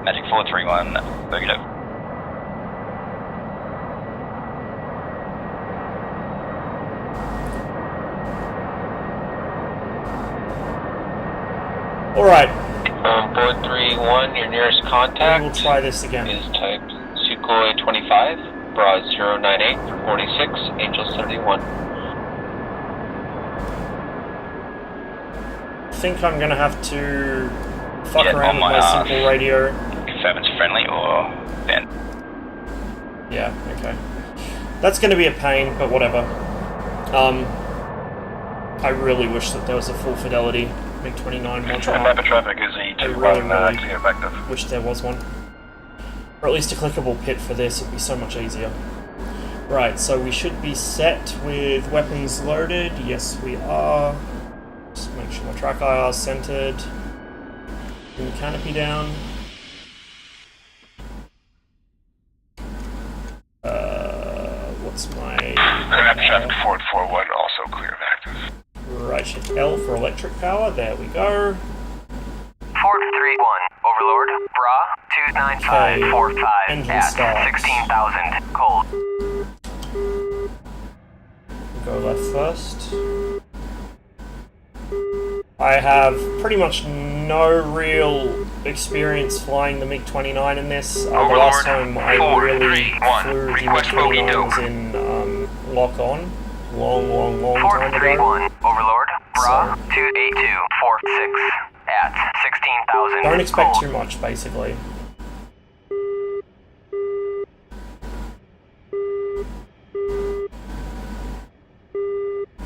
Magic 431, boogie dope. Alright. 431, your nearest contact. We'll try this again. Is type Sukhoi 25, bra 098 46, Angel 71. I think I'm gonna have to fuck around with my simple radio. Confirm it's friendly or bent. Yeah, okay. That's gonna be a pain, but whatever. I really wish that there was a full fidelity MiG-29 module. Map of traffic is E21 actually effective. Wish there was one. Or at least a clickable pit for this, it'd be so much easier. Right, so we should be set with weapons loaded. Yes, we are. Just make sure my track IR is centered. Bring the canopy down. What's my... Map of traffic 441, also clear of active. Right shift L for electric power, there we go. 431, Overlord, bra 29545 at 16,000, cold. Go left first. I have pretty much no real experience flying the MiG-29 in this. The last time I really flew the MiG-29 was in lock-on. Long time ago. 431, Overlord, bra 28246 at 16,000. Don't expect too much, basically.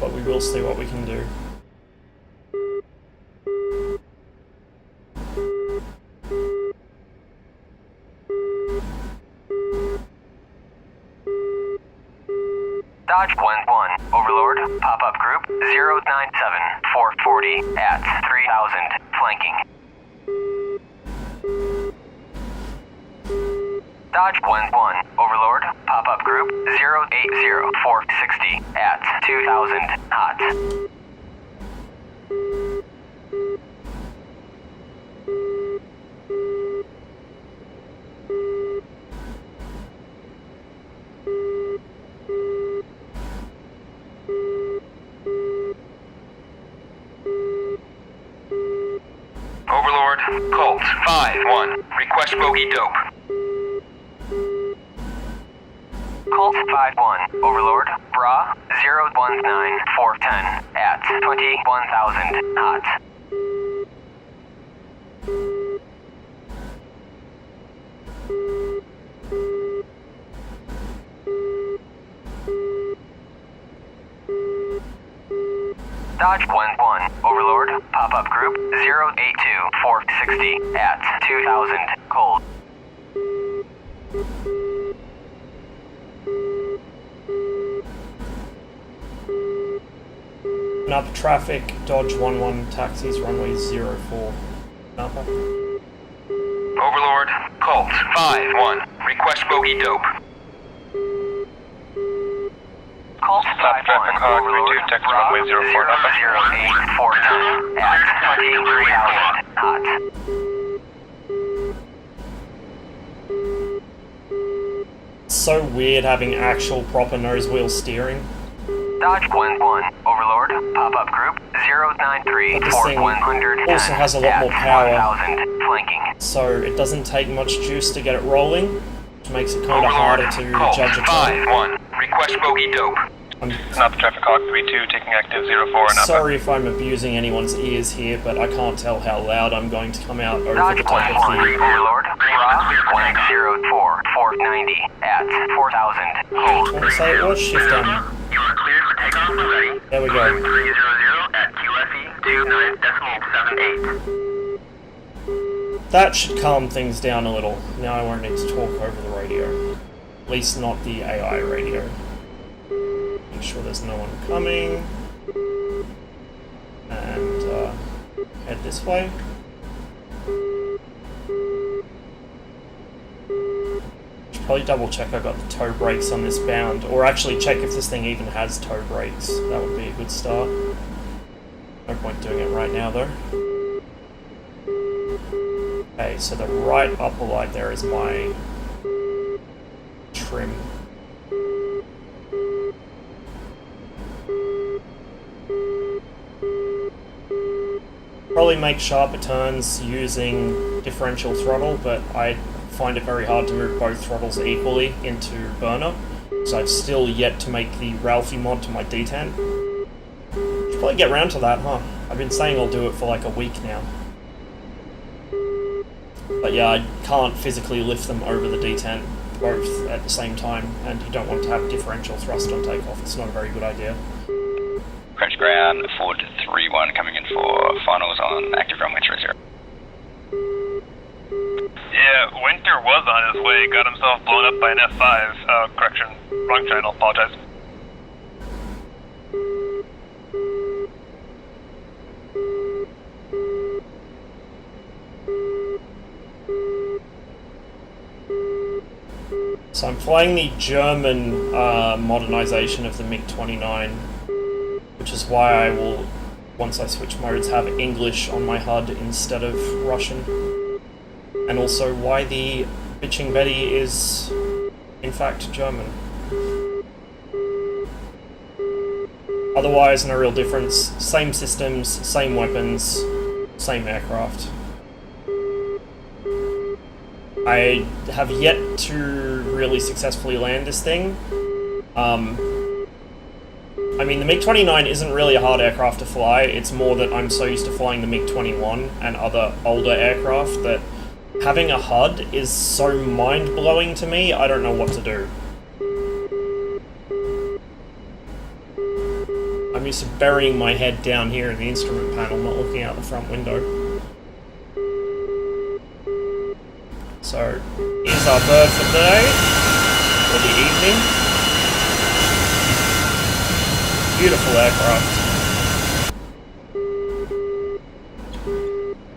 But we will see what we can do. Dodge 11, Overlord, pop-up group 097 440 at 3,000, flanking. Dodge 11, Overlord, pop-up group 080 460 at 2,000, hot. Overlord, Colt 5-1, request bogey dope. Colt 5-1, Overlord, bra 019410 at 21,000, hot. Dodge 11, Overlord, pop-up group 082 460 at 2,000, cold. Napa traffic, Dodge 11 taxis, runway 04. Napa. Overlord, Colt 5-1, request bogey dope. Colt 5-1, Overlord, bra 00842 at 23,000, hot. So weird having actual proper nose wheel steering. Dodge 11, Overlord, pop-up group 093 But this thing 4110 also has a lot more power. 1,000, flanking. So it doesn't take much juice to get it rolling, which makes it kind of harder to Colt judge a turn. 5-1, request bogey dope. Napa traffic hawk 32, taking active 04 Napa. Sorry if I'm abusing anyone's ears here, but I can't tell how loud I'm going to come out over Dodge the top of 11, the... Overlord, bra 104 490 at 4,000, cold. What did I say it was? Shift M. You are cleared for takeoff and ready. There we go. 300 at QFE 29.78. That should calm things down a little. Now I won't need to talk over the radio. At least not the AI radio. Make sure there's no one coming. And head this way. Should probably double check I got the toe brakes on this bound, or actually check if this thing even has toe brakes. That would be a good start. No point doing it right now though. Okay, so the right upper light there is my trim. Probably make sharper turns using differential throttle, but I find it very hard to move both throttles equally into burner, so I've still yet to make the Ralphie mod to my D10. Should probably get round to that, huh? I've been saying I'll do it for like a week now. But yeah, I can't physically lift them over the D10 both at the same time, and you don't want to have differential thrust on takeoff. It's not a very good idea. Crash ground, Ford 3-1 coming in for finals on active runway 30. Yeah, Winter was on his way, got himself blown up by an F5. Correction, wrong channel, apologize. So I'm flying the German modernization of the MiG-29, which is why I will, once I switch modes, have English on my HUD instead of Russian. And also why the Bitching Betty is, in fact, German. Otherwise, no real difference. Same systems, same weapons, same aircraft. I have yet to really successfully land this thing. I mean, the MiG-29 isn't really a hard aircraft to fly, it's more that I'm so used to flying the MiG-21 and other older aircraft that having a HUD is so mind-blowing to me, I don't know what to do. I'm used to burying my head down here in the instrument panel, not looking out the front window. So, here's our bird for the day, or the evening. Beautiful aircraft.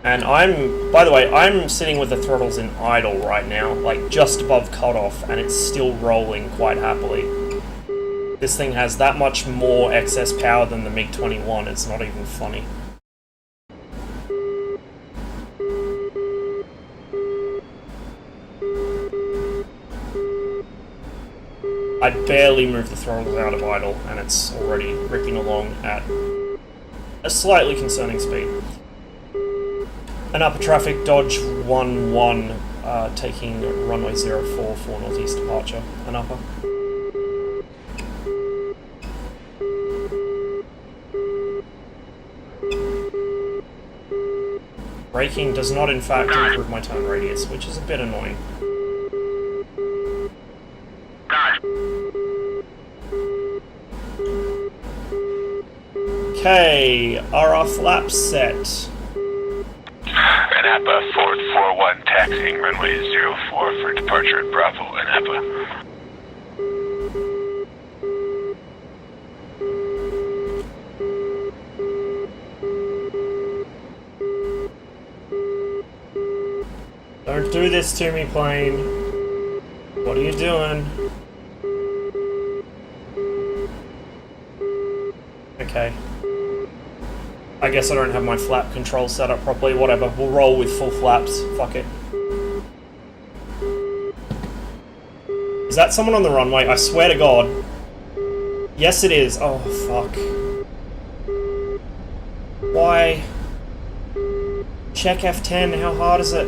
And by the way, I'm sitting with the throttles in idle right now, like just above cutoff, and it's still rolling quite happily. This thing has that much more excess power than the MiG-21, it's not even funny. I barely move the throttles out of idle, and it's already ripping along at a slightly concerning speed. An upper traffic Dodge 1-1 taking runway 04 for northeast departure. An upper. Braking does not in fact improve my turn radius, which is a bit annoying. Okay, are our flaps set? Anapa, Ford 4-1 taxiing runway 04 for departure at Bravo, Anapa. Don't do this to me, plane. What are you doing? Okay. I guess I don't have my flap control set up properly. Whatever, we'll roll with full flaps. Fuck it. Is that someone on the runway? I swear to God. Yes, it is. Oh, fuck. Why? Check F10, how hard is it?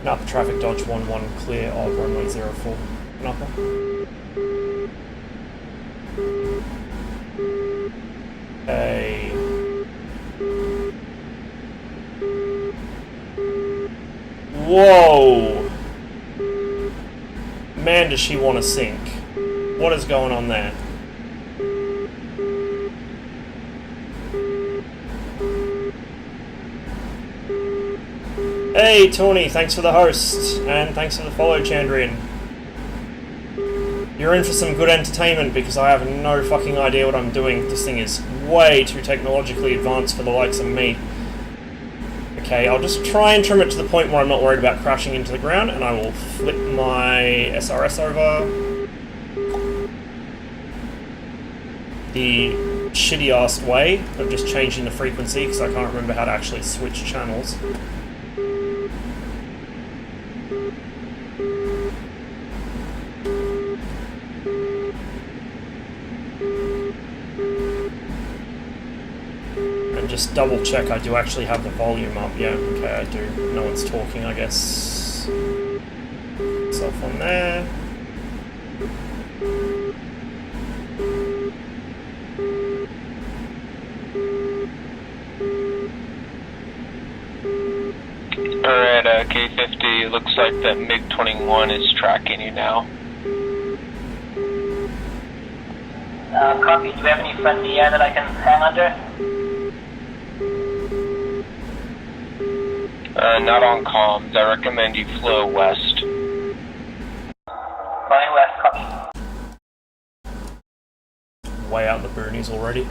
Upper traffic Dodge 1-1 clear of runway 04. Upper. Okay. Whoa! Man, does she want to sink. What is going on there? Hey, Tony, thanks for the host, and thanks for the follow, Chandrian. You're in for some good entertainment because I have no fucking idea what I'm doing. This thing is way too technologically advanced for the likes of me. Okay, I'll just try and trim it to the point where I'm not worried about crashing into the ground, and I will flip my SRS over the shitty-ass way of just changing the frequency because I can't remember how to actually switch channels. Just double check I do actually have the volume up. Yeah, okay, I do. No one's talking, I guess. Self on there. Alright, K50, looks like that MiG-29 is tracking you now. Copy. Do you have any friendly air that I can hang under? Not on comms. I recommend you flow west. Flying west, copy. Way out in the boonies already.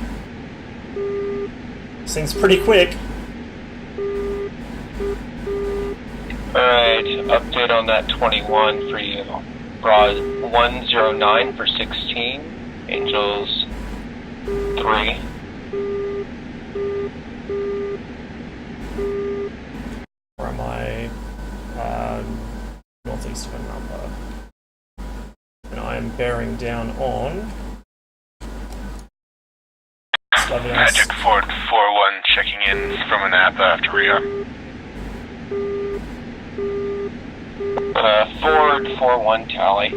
This thing's pretty quick. Alright, update on that 21 for you. Bra 109 for 16, Angels 3. Where am I? Northeast of Anapa. And I am bearing down on Magic Ford 4-1 checking in from Anapa after Rio. Ford 4-1 tally.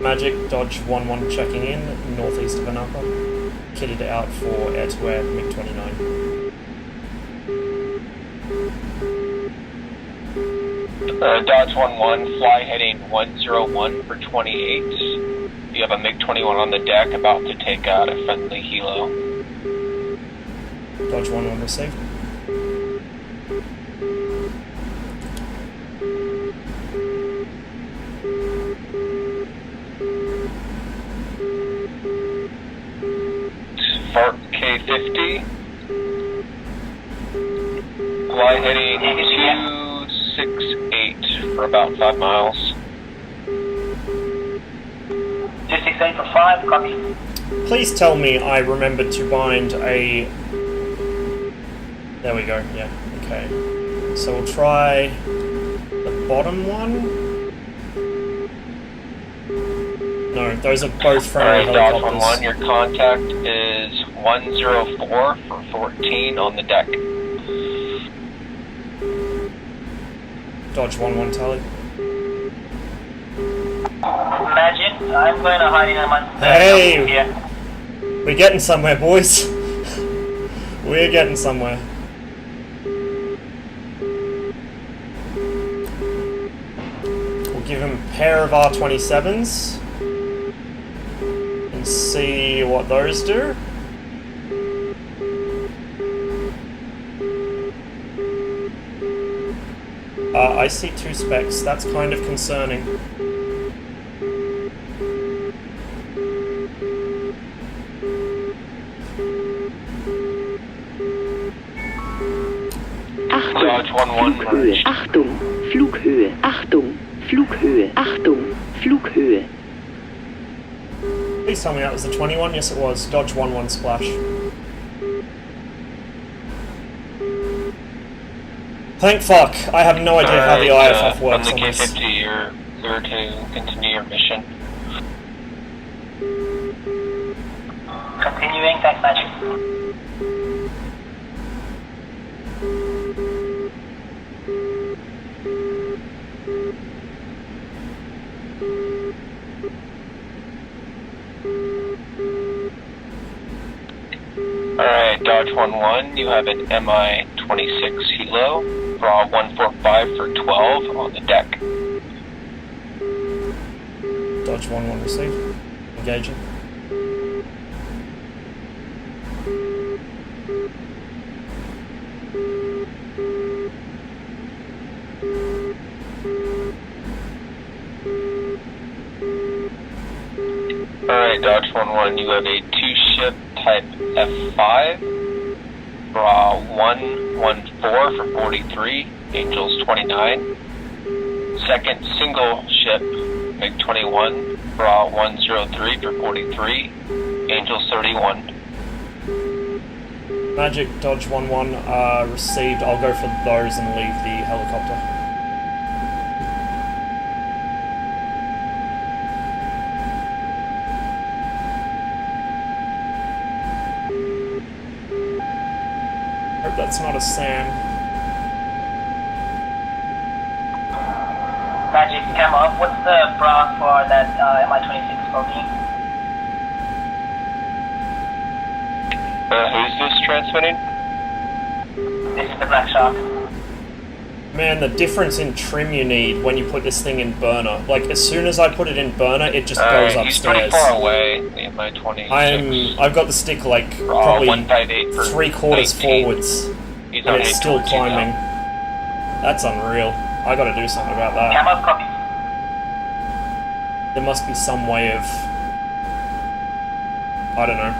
Magic Dodge 1-1 checking in, northeast of Anapa. Kitted out for air-to-air MiG-29. Dodge 1-1, fly heading 101 for 28. You have a MiG-21 on the deck about to take out a friendly helo. Dodge 1-1 received. Fart K50. Fly heading 268 for about 5 miles. 268 for 5, copy. Please tell me I remembered to bind a... There we go, yeah, okay. So we'll try the bottom one. No, those are both friendly Alright, Dodge helicopters. 1-1, your contact is 104 for 14 on the deck. Dodge 1-1 tally. Imagine, I'm going to hide in my... Hey! Here. We're getting somewhere, boys. We're getting somewhere. We'll give him a pair of R27s. And see what those do. I see 2 specs. That's kind of concerning. Dodge 1-1 merged. Achtung, Flughöhe, Achtung, Flughöhe, Achtung, Flughöhe. Please tell me that was the 21. Yes, it was. Dodge 1-1 splash. Thank fuck. I have no idea how the IFF works on on the this. K50, you're clear to continue your mission. Continuing, thanks, Magic. Alright, Dodge 1-1, you have an Mi-26 helo, Bra 145 for 12 on the deck. Dodge 1-1 received. Engaging. Alright, Dodge 1-1, you have a two-ship type F5, Bra 114 for 43, Angels 29. Second single ship, MiG-29, Bra 103 for 43, Angels 31. Magic, Dodge 1-1, received. I'll go for those and leave the helicopter. Hope that's not a SAM. Magic, camera. What's the bra for that Mi-26 bogey? Who's this transmitting? This is the Black Shark. Man, the difference in trim you need when you put this thing in burner. Like, as soon as I put it in burner, it just goes He's pretty upstairs. far away, the Mi-26. I've got the stick, like, Bra probably 158 for 3/4 19. forwards, He's and on it's eight still towards you now. climbing. That's unreal. I gotta do something about that. Camera, copy. There must be some way of... I don't know.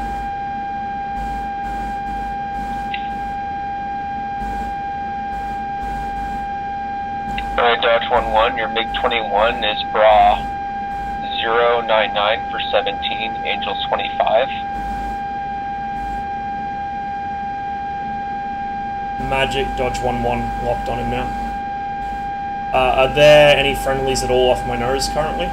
Alright, Dodge 1-1, your MiG-29 is Bra 099 for 17, Angels 25. Magic, Dodge 1-1, locked on him now. Are there any friendlies at all off my nose currently?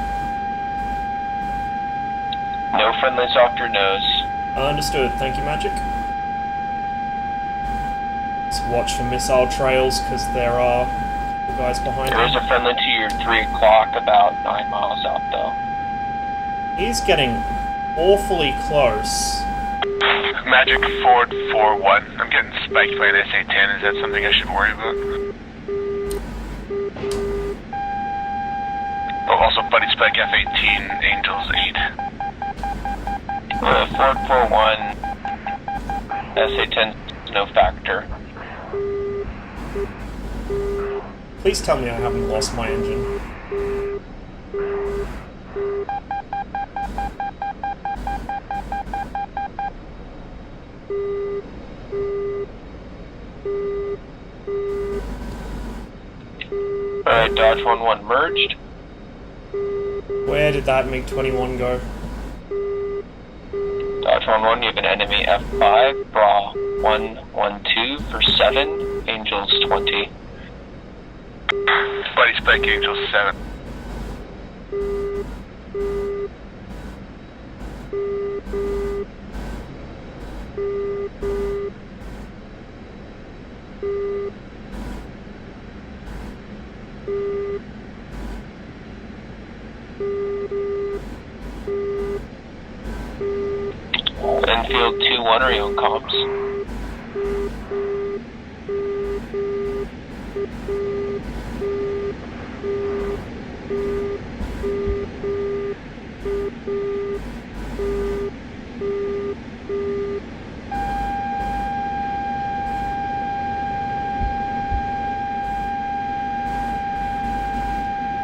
No friendlies off your nose. Understood, thank you, Magic. Let's watch for missile trails, because there are guys behind There is me. a friendly to your 3 o'clock, about 9 miles out though. He's getting awfully close. Magic Ford 4-1. I'm getting spiked by an SA-10. Is that something I should worry about? Oh, also buddy spike F-18, Angels 8. Ford 4-1, SA-10, no factor. Please tell me I haven't lost my engine. Alright, Dodge 1-1 merged. Where did that MiG-29 go? Dodge 1-1, you have an enemy F5, Bra 112 for 7, Angels 20. Buddy spike Angels 7. Enfield 2-1, are you on comms?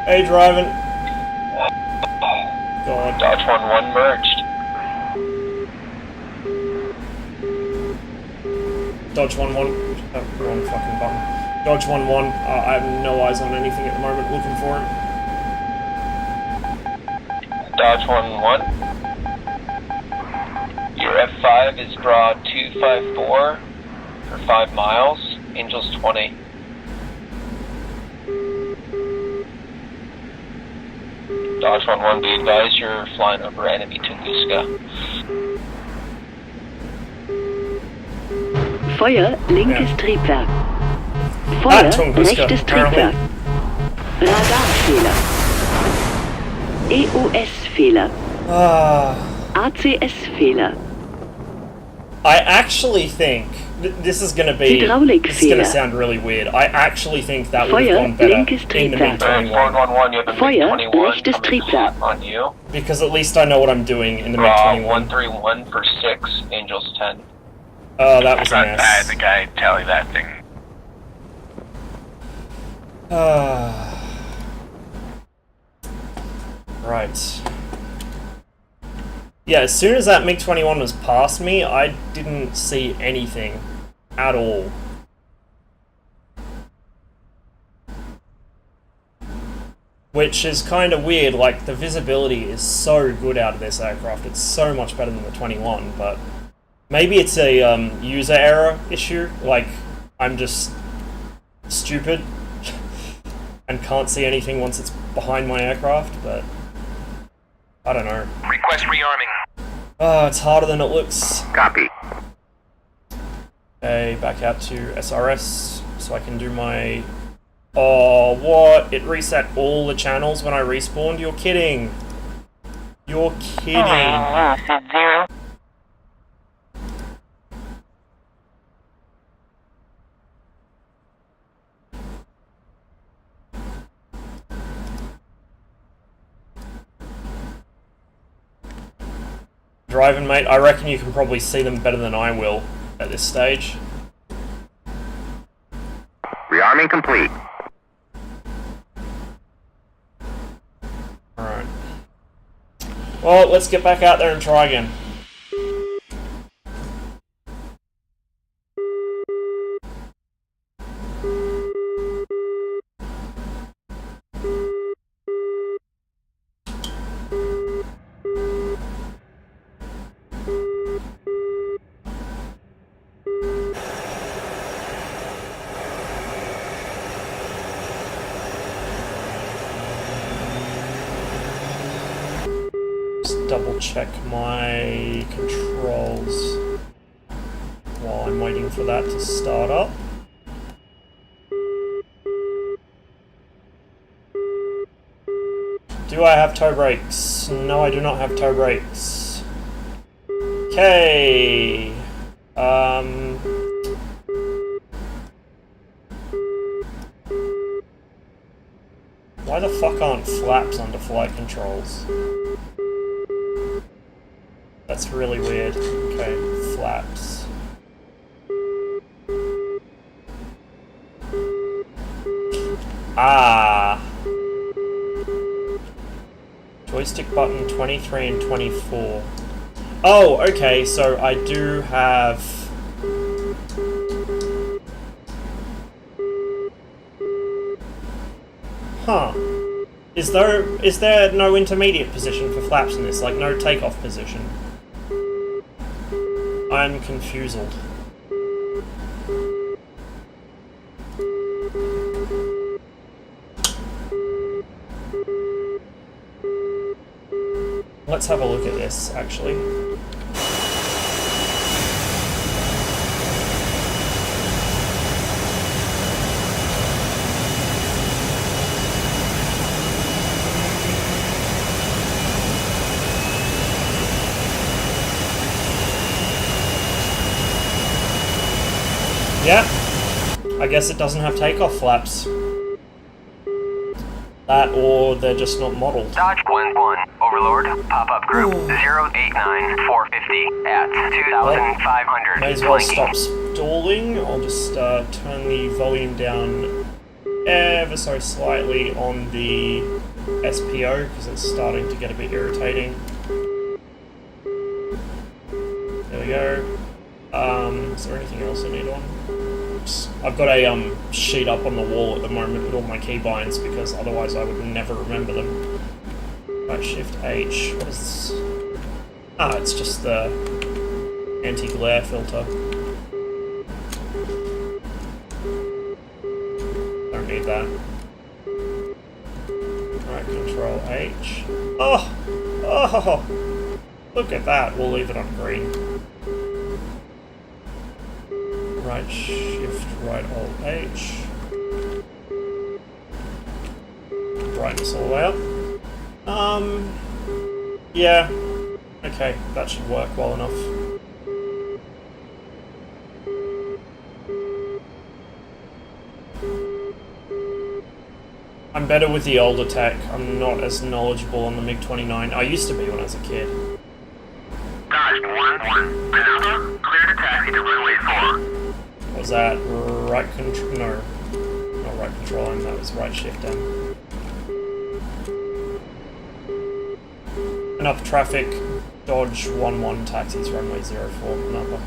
Hey, driving. God. Dodge 1-1 merged. Dodge 1-1. Wrong fucking button. Dodge 1-1. I have no eyes on anything at the moment. Looking for him. Dodge 1-1. Your F5 is Bra 254 for 5 miles, Angels 20. Dodge 1-1, be advised you're flying over enemy Tunguska. Feuer, linkes Triebwerk. Feuer, Tunguska, rechtes apparently. Triebwerk. Radarfehler. EOS-Fehler. ACS-Fehler. I actually think this is going to be. This is going to sound really weird. I actually think that would have gone better in the Alright, MiG-29 Ford 1-1, you have a Feuer, MiG-21 rechtes coming Triebwerk. flat on you. because at least I know what I'm doing in the Bra MiG-29. 131 for 6, Angels 10. Oh, that was a Not bad, mess. the guy tally that thing. Right. Yeah, as soon as that MiG-21 was past me, I didn't see anything at all. Which is kind of weird, like, the visibility is so good out of this aircraft. It's so much better than the 21, but maybe it's a user error issue. Like, I'm just stupid and can't see anything once it's behind my aircraft, but I don't know. Request rearming. Oh, it's harder than it looks. Copy. Okay, back out to SRS so I can do my... Oh, what? It reset all the channels when I respawned? You're kidding. You're kidding. Driving, mate, I reckon you can probably see them better than I will at this stage. Rearming complete. Alright. Well, let's get back out there and try again. Double check my controls while I'm waiting for that to start up. Do I have toe brakes? No, I do not have toe brakes. Okay. Why the fuck aren't flaps under flight controls? That's really weird. Okay, flaps. Ah. Joystick button 23 and 24. Oh, okay, so I do have... Huh. Is there no intermediate position for flaps in this? Like, no takeoff position? I'm confused. Let's have a look at this, actually. Yeah, I guess it doesn't have takeoff flaps. That, or they're just not modeled. Dodge 1-1, Overlord, pop-up group 089450 at 2,500. May as well stop stalling. I'll just turn the volume down ever so slightly on the SPO because it's starting to get a bit irritating. There we go. Is there anything else I need on? Oops. I've got a sheet up on the wall at the moment with all my keybinds because otherwise I would never remember them. Right, Shift H. What is this? Ah, it's just the anti-glare filter. Don't need that. Right, Control H. Oh! Oh! Look at that. We'll leave it on green. Right Shift, right Alt H. Brightness all the way up. Yeah. Okay, that should work well enough. I'm better with the older tech. I'm not as knowledgeable on the MiG-29. I used to be when I was a kid. Dodge 1-1. Another clear to taxi to runway 4. Was that right control? No, not right control M, that was right shift M. Enough traffic. Dodge 11 taxis runway 04 number.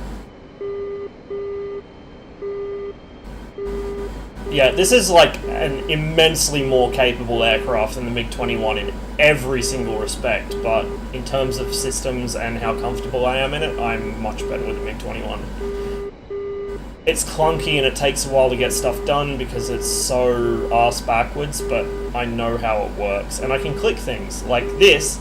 Yeah, this is like an immensely more capable aircraft than the MiG-29 in every single respect, but in terms of systems and how comfortable I am in it, I'm much better with the MiG-29. It's clunky and it takes a while to get stuff done because it's so arse backwards, but I know how it works. And I can click things. Like this,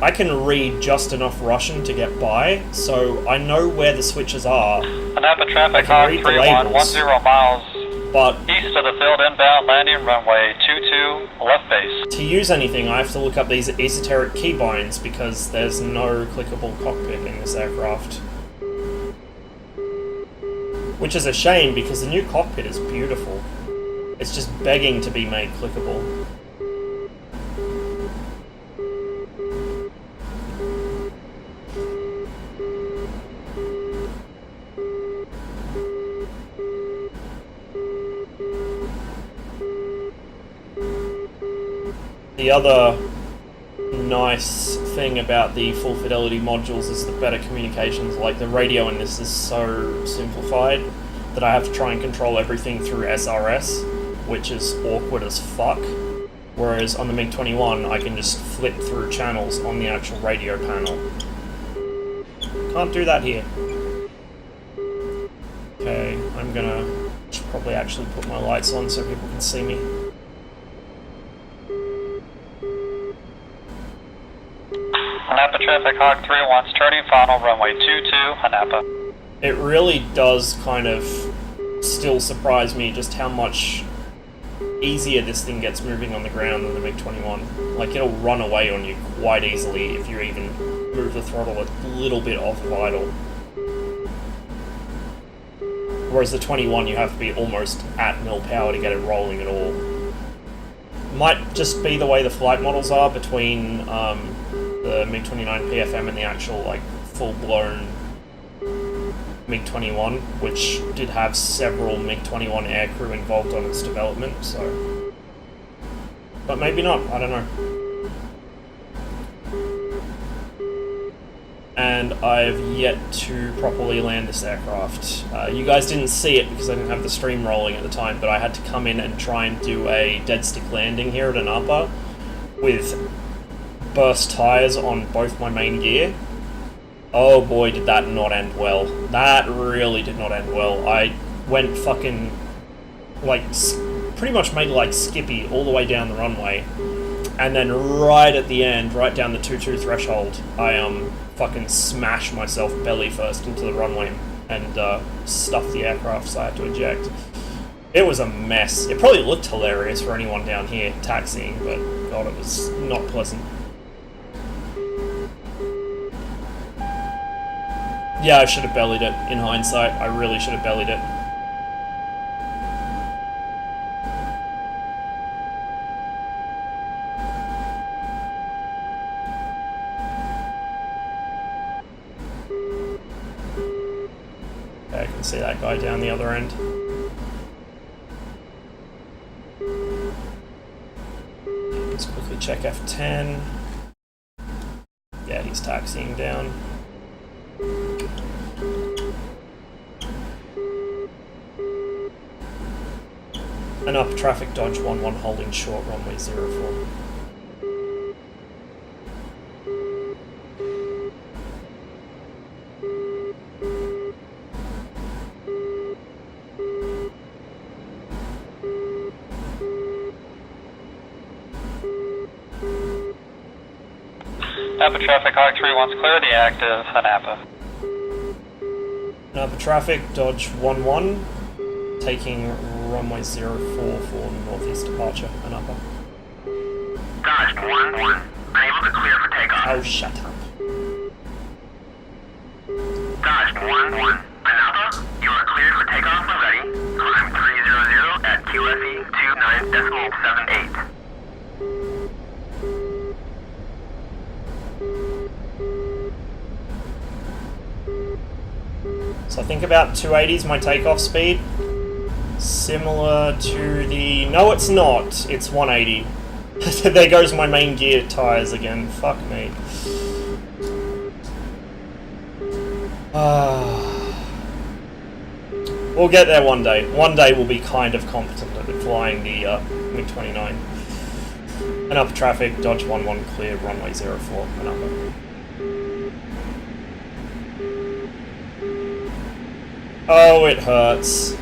I can read just enough Russian to get by, so I know where the switches are. Anapa traffic Hawk 3110 miles but east of the field inbound landing runway 22 left base. to use anything, I have to look up these esoteric keybinds because there's no clickable cockpit in this aircraft. Which is a shame because the new cockpit is beautiful. It's just begging to be made clickable. The other nice thing about the full fidelity modules is the better communications. Like the radio in this is so simplified that I have to try and control everything through SRS, which is awkward as fuck. Whereas on the MiG-29 I can just flip through channels on the actual radio panel. Can't do that here. Okay, I'm gonna probably actually put my lights on so people can see me. Anapa traffic Hawk 31 starting final runway 22 Anapa. It really does kind of still surprise me just how much easier this thing gets moving on the ground than the MiG-29. Like, it'll run away on you quite easily if you even move the throttle a little bit off of idle. Whereas the 21, you have to be almost at nil power to get it rolling at all. Might just be the way the flight models are between the MiG-29 PFM and the actual, like, full-blown MiG-21, which did have several MiG-21 aircrew involved on its development, so... But maybe not, I don't know. And I've yet to properly land this aircraft. You guys didn't see it because I didn't have the stream rolling at the time, but I had to come in and try and do a dead stick landing here at Anapa with burst tires on both my main gear. Oh boy, did that not end well. That really did not end well. I went fucking, like, pretty much made like Skippy all the way down the runway, and then right at the end, right down the 2-2 threshold, I fucking smashed myself belly first into the runway and stuffed the aircraft, so I had to eject. It was a mess. It probably looked hilarious for anyone down here taxiing, but god, it was not pleasant. Yeah, I should have bellied it, in hindsight. I really should have bellied it. Okay, I can see that guy down the other end. Let's quickly check F10. Yeah, he's taxiing down. And up traffic Dodge 11 holding short runway 04. Napa traffic Hawk 31's clear the active Anapa. Napa traffic Dodge 11 taking runway 04 for northeast departure, Anapa. Dodge 1-1, unable to clear for takeoff. Oh, shut up. Dodge 1-1, Anapa, you are cleared for takeoff when ready. Climb 300 at QFE 29.78. So I think about 280 is my takeoff speed. Similar to the... No, it's not. It's 180. There goes my main gear tires again. Fuck me. We'll get there one day. One day we'll be kind of competent at flying the MiG-29. And upper traffic, Dodge 11 clear, runway 04, and upper. Oh, it hurts.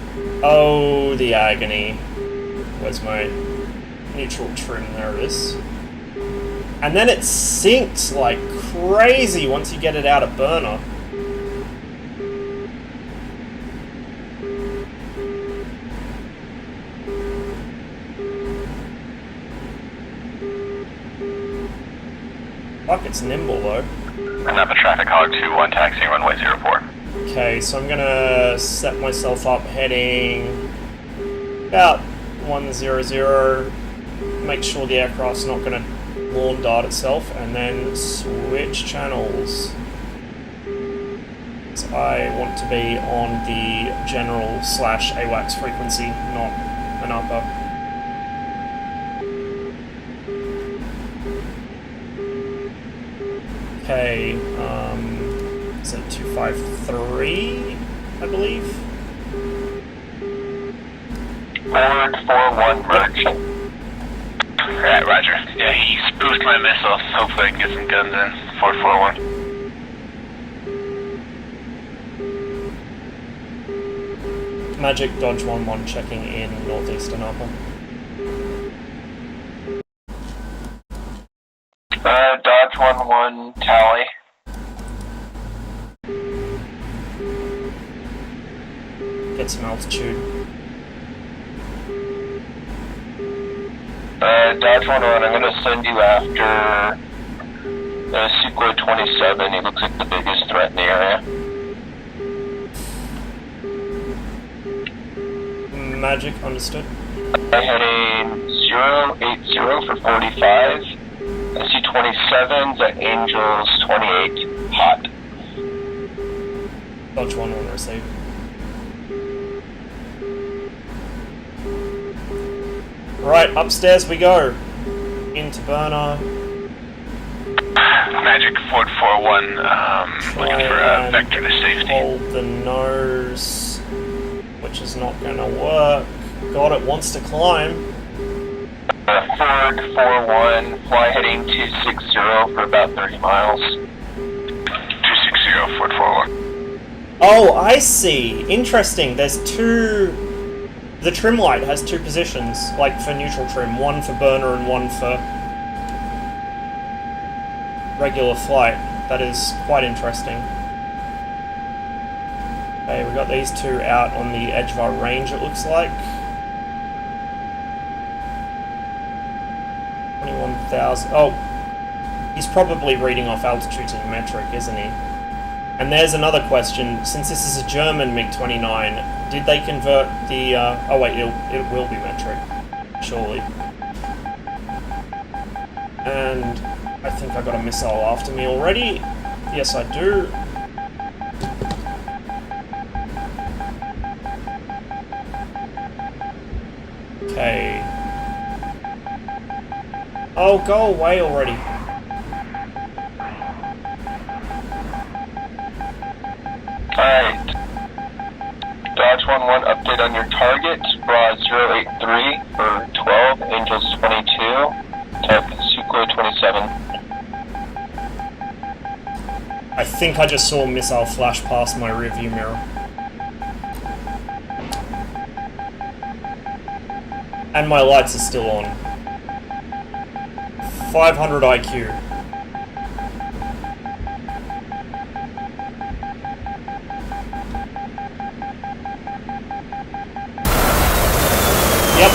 Oh, the agony. Where's my neutral trim? There it is. And then it sinks like crazy once you get it out of burner. Fuck, it's nimble though. And upper traffic, Hog 2-1, taxiing runway 04. Okay, so I'm gonna set myself up heading about 100, make sure the aircraft's not gonna lawn dart itself, and then switch channels. So I want to be on the general / AWACS frequency, not an upper. Okay, is it 253, I believe? Forward 4-1 merge. Alright, roger. Yeah, he spoofed my missile. Hopefully I can get some guns in. 441. Magic Dodge 11 checking in northeastern upper. Dodge 11 tally. Get some altitude. Dodge 11, I'm going to send you after Sukhoi 27. He looks like the biggest threat in the area. Magic, understood. Heading 080 for 45. I see 27s at Angels 28. Hot. Dodge 11 received. Right, upstairs we go. Into burner. Magic 441, looking for a vector to safety. Hold the nose, which is not going to work. God, it wants to climb. Ford 41, fly heading 260 for about 30 miles. 260, Ford 41. Oh, I see. Interesting. There's two... The trim light has two positions, like for neutral trim. One for burner and one for regular flight. That is quite interesting. Okay, we got these two out on the edge of our range, it looks like. 21,000. Oh, he's probably reading off altitudes in metric, isn't he? And there's another question. Since this is a German MiG-29, did they convert the... oh wait, it will be metric, surely. And I think I got a missile after me already. Yes, I do. Okay. Oh, go away already. Alright. Dodge 11, update on your target. Bra 083 for 12, Angels 22, target Sukhoi 27. I think I just saw a missile flash past my rearview mirror. And my lights are still on. 500 IQ. Yep.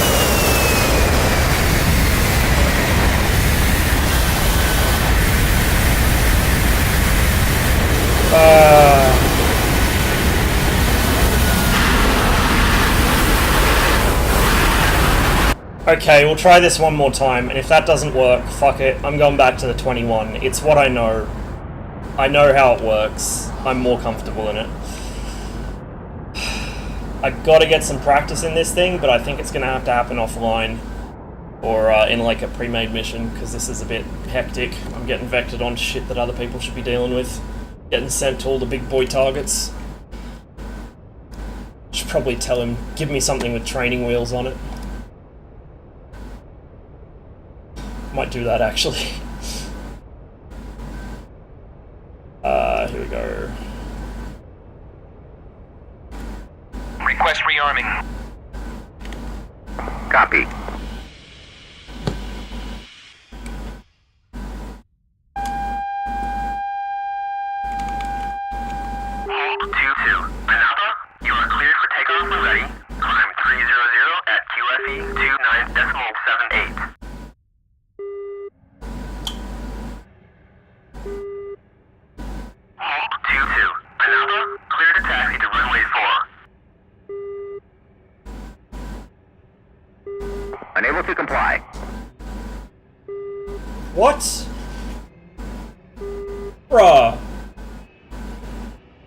Okay, we'll try this one more time, and if that doesn't work, fuck it, I'm going back to the 21. It's what I know. I know how it works. I'm more comfortable in it. I gotta get some practice in this thing, but I think it's gonna have to happen offline. Or in like a pre-made mission, because this is a bit hectic. I'm getting vectored on shit that other people should be dealing with. Getting sent to all the big boy targets. Should probably tell him, give me something with training wheels on it. Might do that actually. Here we go. Request rearming. Copy. Hold 2-2. Anapa, you are cleared for takeoff when ready. Climb 300 at QFE 29.78. Hold 2-2. Anapa, clear to taxi to runway 4. Unable to comply. What? Bruh.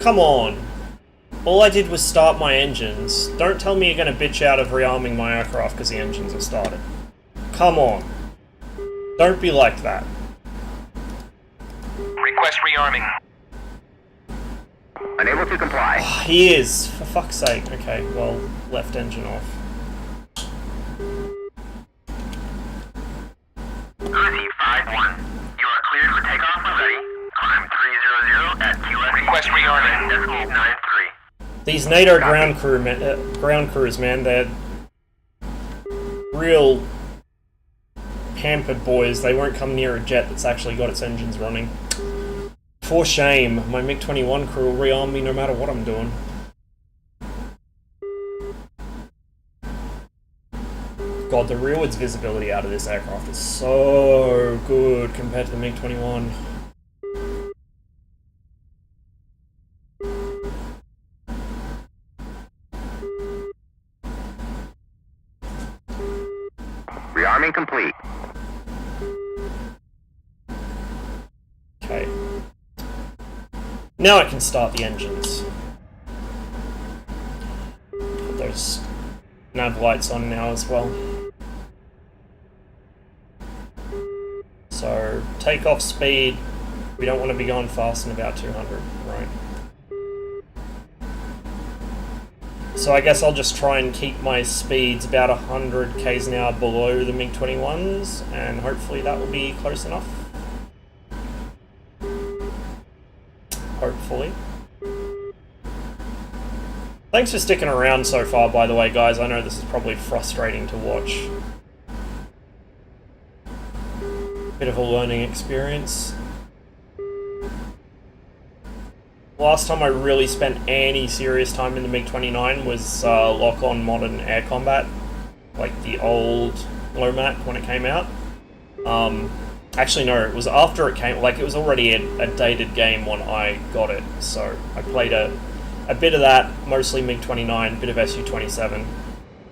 Come on. All I did was start my engines. Don't tell me you're gonna bitch out of rearming my aircraft because the engines are started. Come on. Don't be like that. Request rearming. Unable to comply. He is, for fuck's sake. Okay, well, left engine off. Uzi 5-1. You are cleared for takeoff when ready. Climb 300 at QFE Request rearming. 29.93. These NATO ground crews, man, they're real pampered boys. They won't come near a jet that's actually got its engines running. For shame, my MiG-29 crew will rearm me no matter what I'm doing. God, the rearwards visibility out of this aircraft is so good compared to the MiG-29. Rearming complete. Okay. Now I can start the engines. Put those nav lights on now as well. So, takeoff speed, we don't want to be going fast than about 200, right? So I guess I'll just try and keep my speeds about 100 k's an hour below the MiG-21s, and hopefully that will be close enough. Hopefully. Thanks for sticking around so far, by the way, guys. I know this is probably frustrating to watch. Bit of a learning experience. Last time I really spent any serious time in the MiG-29 was lock-on modern air combat, like the old LOMAC when it came out. Actually no, it was after it came, like it was already a dated game when I got it, so I played a bit of that, mostly MiG-29, a bit of Su-27,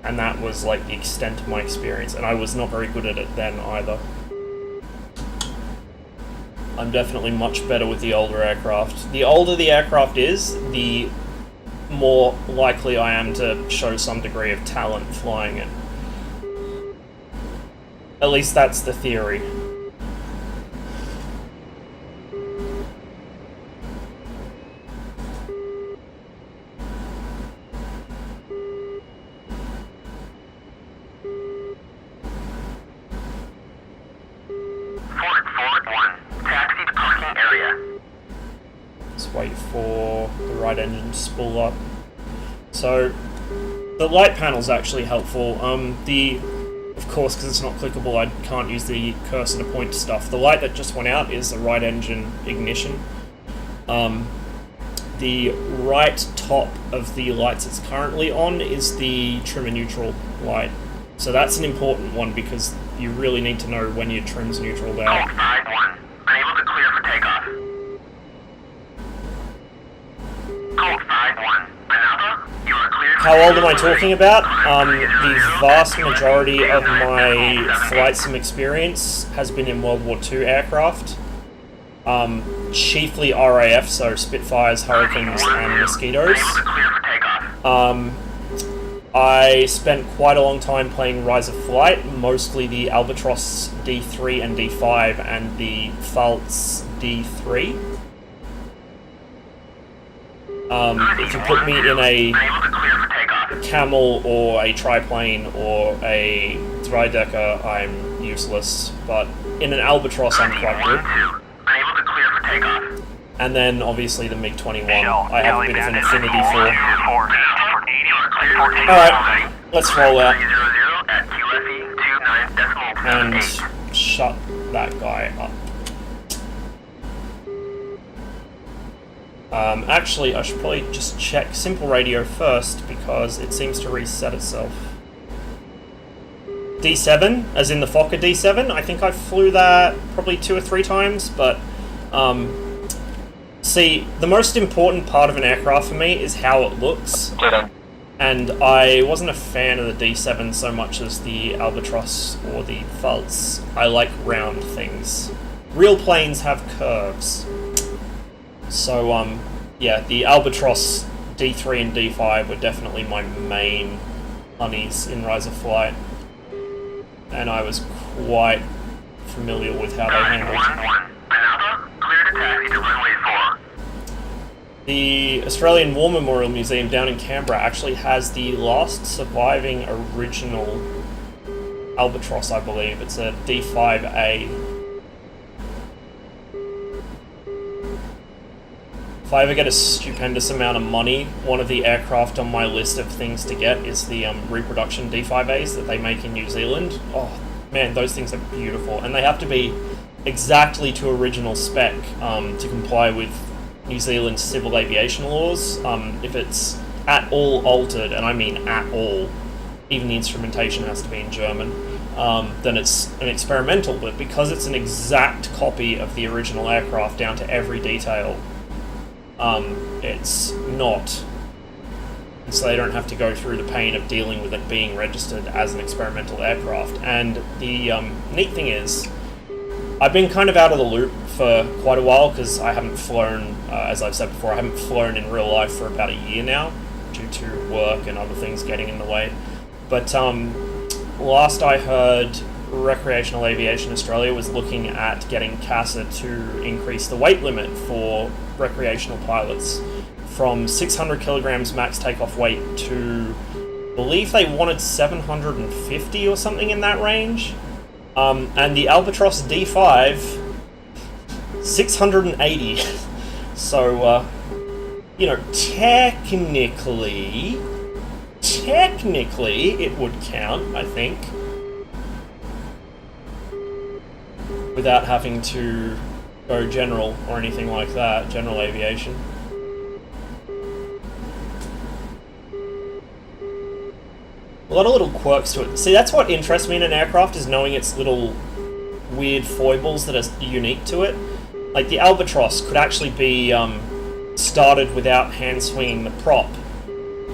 and that was like the extent of my experience, and I was not very good at it then either. I'm definitely much better with the older aircraft. The older the aircraft is, the more likely I am to show some degree of talent flying it. At least that's the theory. Wait for the right engine to spool up. So, the light panel's actually helpful. Of course, because it's not clickable, I can't use the cursor to point to stuff. The light that just went out is the right engine ignition. The right top of the lights it's currently on is the trimmer neutral light. So that's an important one because you really need to know when your trim's neutraled out. Code 5-1. Unable to clear for takeoff. Code 5-1. Anapa, you are cleared for How old am I takeoff. talking about? The vast majority of my flight sim experience has been in World War II aircraft. Chiefly RAF, so Spitfires, Hurricanes, and Mosquitoes. Unable to clear for takeoff. I spent quite a long time playing Rise of Flight, mostly the Albatross D3 and D5 and the Pfalz D3. If you put me in a Unable to clear for takeoff. camel or a triplane or a Dreidecker, I'm useless. But in an albatross, I'm quite good. 1-2. Unable to clear for takeoff. And then obviously the MiG-29, Shell, I have a Kelly bit of an Bandit, affinity 4-2-4. for. You are cleared for takeoff. Alright, let's roll out 300 at QFE 29.78. and shut that guy up. Actually, I should probably just check simple radio first because it seems to reset itself. D7, as in the Fokker D7. I think I flew that probably 2 or 3 times, but see, the most important part of an aircraft for me is how it looks. And I wasn't a fan of the D7 so much as the Albatross or the Pfalz. I like round things. Real planes have curves. So, yeah, the Albatross D3 and D5 were definitely my main honeys in Rise of Flight. And I was quite familiar with how they handled. 1-1. Another clear to taxi to runway 4. The Australian War Memorial Museum down in Canberra actually has the last surviving original Albatross, I believe. It's a D5A. If I ever get a stupendous amount of money, one of the aircraft on my list of things to get is the reproduction D5As that they make in New Zealand. Oh man, those things are beautiful. And they have to be exactly to original spec to comply with New Zealand's civil aviation laws. If it's at all altered, and I mean at all, even the instrumentation has to be in German, then it's an experimental. But because it's an exact copy of the original aircraft down to every detail, it's not. And so they don't have to go through the pain of dealing with it being registered as an experimental aircraft. And the neat thing is, I've been kind of out of the loop for quite a while because I haven't flown, as I've said before, I haven't flown in real life for about a year now due to work and other things getting in the way. But last I heard, Recreational Aviation Australia was looking at getting CASA to increase the weight limit for recreational pilots from 600 kilograms max takeoff weight to, I believe they wanted 750 or something in that range. And the Albatross D5, 680. So, you know, technically, it would count, I think, without having to go general or anything like that, general aviation. A lot of little quirks to it. See, that's what interests me in an aircraft, is knowing its little weird foibles that are unique to it. Like the Albatross could actually be started without hand swinging the prop.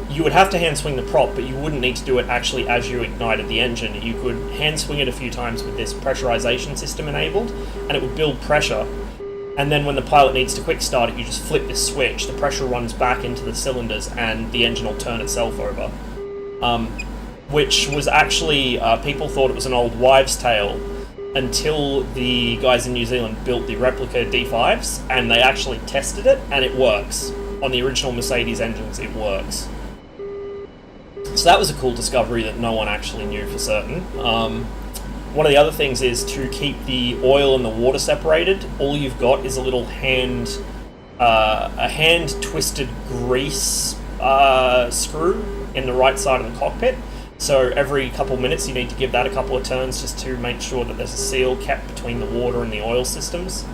You would have to hand swing the prop, but you wouldn't need to do it actually as you ignited the engine. You could hand swing it a few times with this pressurization system enabled, and it would build pressure. And then when the pilot needs to quick start it, you just flip this switch, the pressure runs back into the cylinders, and the engine will turn itself over. Which was actually, people thought it was an old wives' tale until the guys in New Zealand built the replica D5s, and they actually tested it, and it works. On the original Mercedes engines, it works. So that was a cool discovery that no one actually knew for certain. One of the other things is to keep the oil and the water separated. All you've got is a little a hand-twisted grease screw in the right side of the cockpit. So every couple minutes you need to give that a couple of turns just to make sure that there's a seal kept between the water and the oil systems.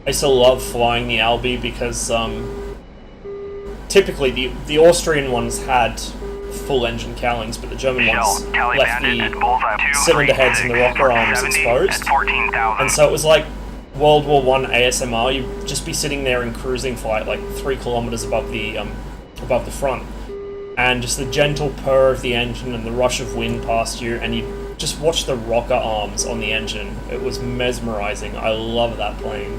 I still love flying the Albi because typically the Austrian ones had full engine cowlings, but the German ones left the cylinder heads and the rocker arms exposed. And so it was like World War I ASMR. You'd just be sitting there in cruising flight, like 3 kilometers above the front, and just the gentle purr of the engine and the rush of wind past you, and you just watch the rocker arms on the engine. It was mesmerizing. I love that plane.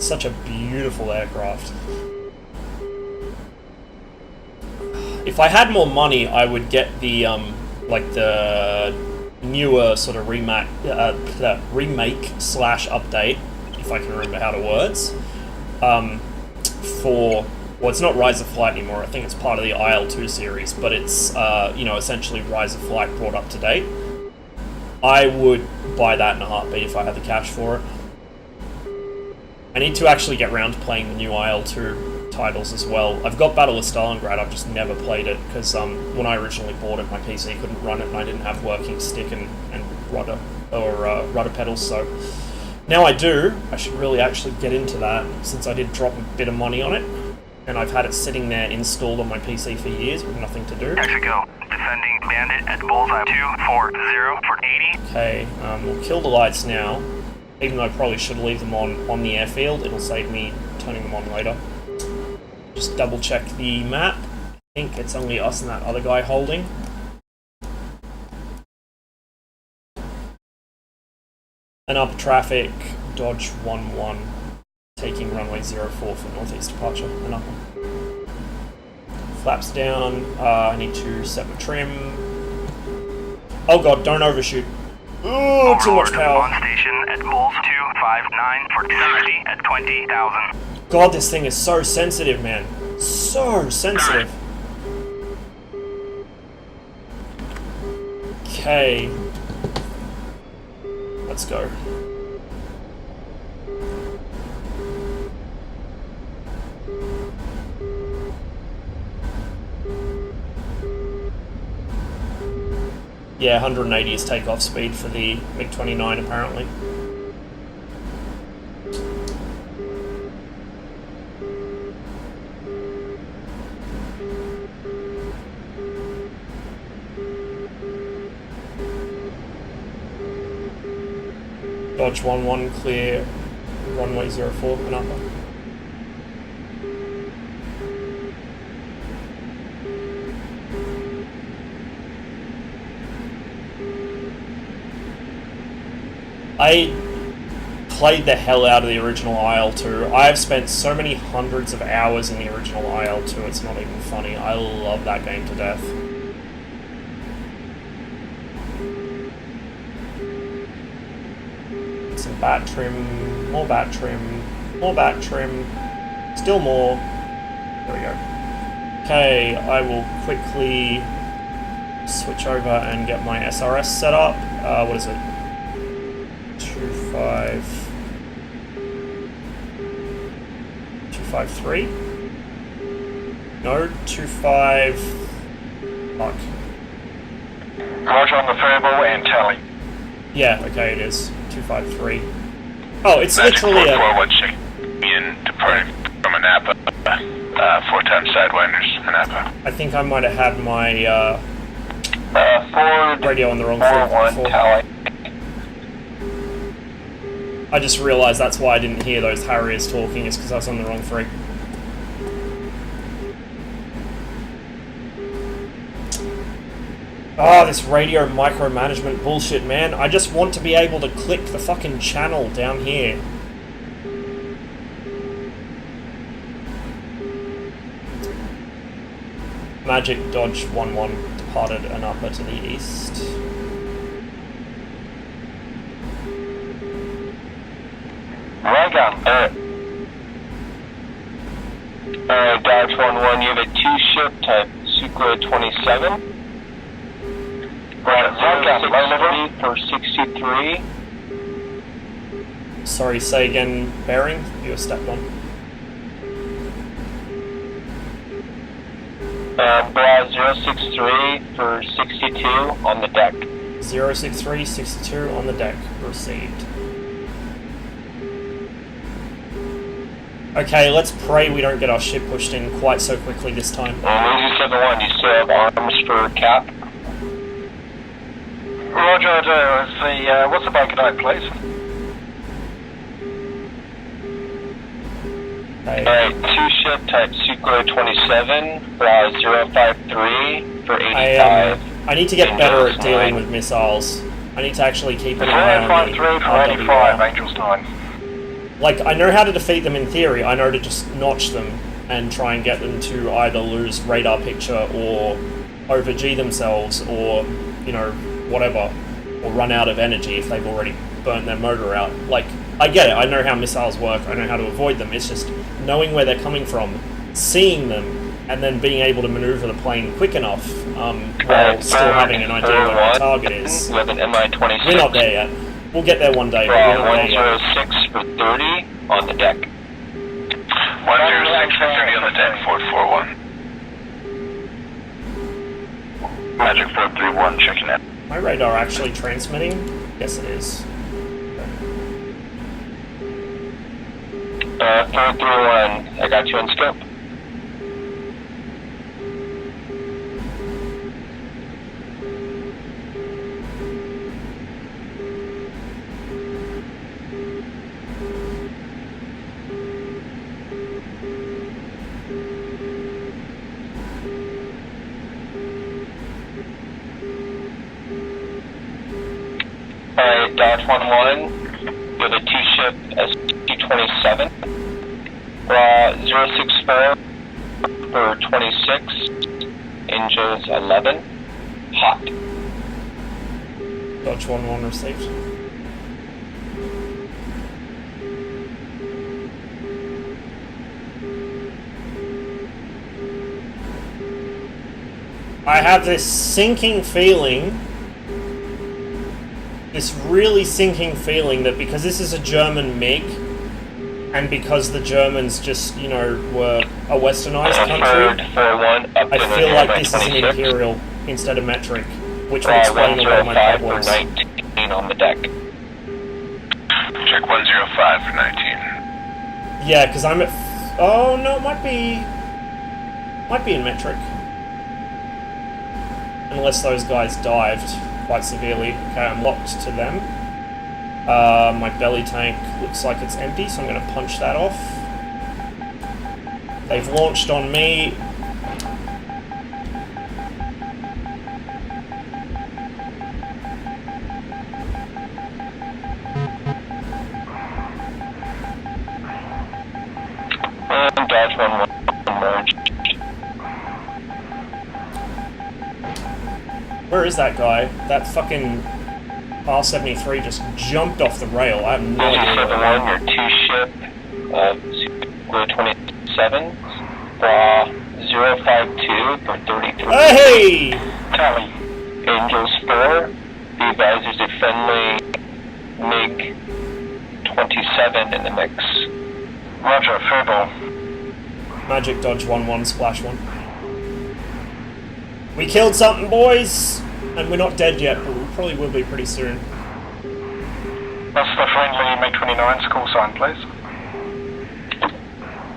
Such a beautiful aircraft. If I had more money, I would get the like the newer sort of remake slash update if I can remember how to words, for, well, it's not Rise of Flight anymore, I think it's part of the IL-2 series, but it's, you know, essentially Rise of Flight brought up to date. I would buy that in a heartbeat if I had the cash for it. I need to actually get around to playing the new IL-2 titles as well. I've got Battle of Stalingrad, I've just never played it, because when I originally bought it, my PC couldn't run it, and I didn't have working stick and rudder, or rudder pedals, so now I do. I should really actually get into that, since I did drop a bit of money on it, and I've had it sitting there installed on my PC for years with nothing to do. Extra go. Defending Bandit at bullseye 240 for 80. Okay, we'll kill the lights now, even though I probably should leave them on the airfield. It'll save me turning them on later. Just double check the map. I think it's only us and that other guy holding. And up traffic, Dodge 11, taking runway 04 for northeast departure, and up. Flaps down, I need to set my trim. Oh god, don't overshoot. Ooh, too much power. On station at Bulls 259 for 60 at 20,000. God, this thing is so sensitive, man. So sensitive. Okay. Let's go. Yeah, 180 is takeoff speed for the MiG-29 apparently. Dodge 11 clear, runway 04 and upper. I played the hell out of the original IL-2. I have spent so many hundreds of hours in the original IL-2, it's not even funny. I love that game to death. Some bat trim, more bat trim, more bat trim, still more. There we go. Okay, I will quickly switch over and get my SRS set up. What is it? 253? No, 25... Fuck. Roger on the verbal and tally. Yeah, okay, it is. 253. Oh, it's Magic literally a... 441 checking in, departing from Anapa. 4-ton sidewinders, Anapa. I think I might have had my Forward radio on the wrong 4-1 foot. tally. I just realised that's why I didn't hear those Harriers talking, is because I was on the wrong frig. Oh, this radio micromanagement bullshit, man. I just want to be able to click the fucking channel down here. Magic Dodge 11 departed and upper to the east. Roger. Dodge 11, you have a 2-ship type Sucre 27. Roger, for 63. Sorry, say again, bearing? You were stepped on. Bra 063 for 62 on the deck. 063, 62 on the deck. Received. Okay, let's pray we don't get our ship pushed in quite so quickly this time. Easy 71, you still have arms for cap? Roger, I do. What's the back date, please? Okay. Alright, 2-ship type Sucre 27, Bra 053 for 85. I need to get better at dealing with missiles. I need to actually keep an eye on the 053 for 85, Angels 9. Like, I know how to defeat them in theory. I know to just notch them and try and get them to either lose radar picture or over-G themselves or, you know, whatever. or run out of energy if they've already burnt their motor out. Like, I get it, I know how missiles work, I know how to avoid them, it's just knowing where they're coming from, seeing them, and then being able to maneuver the plane quick enough while still having an idea where our target is. With an MI-26. We're not there yet. We'll get there one day, but we're not there yet. 106 for 30 on the deck. 106 for 30 on the deck, 441. Magic 431, checking in. My radar actually transmitting? Yes, it is. 431, I got you on scope. Alright, Dodge 1-1, with a T-ship ST-27, 064 for 26, engines 11, hot. Dodge 1-1 received. I have this sinking feeling, this really sinking feeling that because this is a German MiG, and because the Germans just, you know, were a westernized country, I feel like this is an Imperial instead of metric, which would explain a lot of my problems. 19 on the deck. Check 105 for 19. Yeah, because I'm at... oh, no, it might be in metric. Unless those guys dived quite severely. Okay, I'm locked to them. My belly tank looks like it's empty, so I'm going to punch that off. They've launched on me. And Dodge 1-1 merged. Where is that guy? That fucking R-73 just jumped off the rail. I have no idea where they are. Your T-ship, 027, 052 for 33. Hey! Tally. Angels 4, the advisors of friendly MiG-27 in the mix. Roger, Furball. Magic Dodge 1-1, Splash 1. We killed something, boys! And we're not dead yet, but we probably will be pretty soon. That's the friendly MiG-29's call sign, please.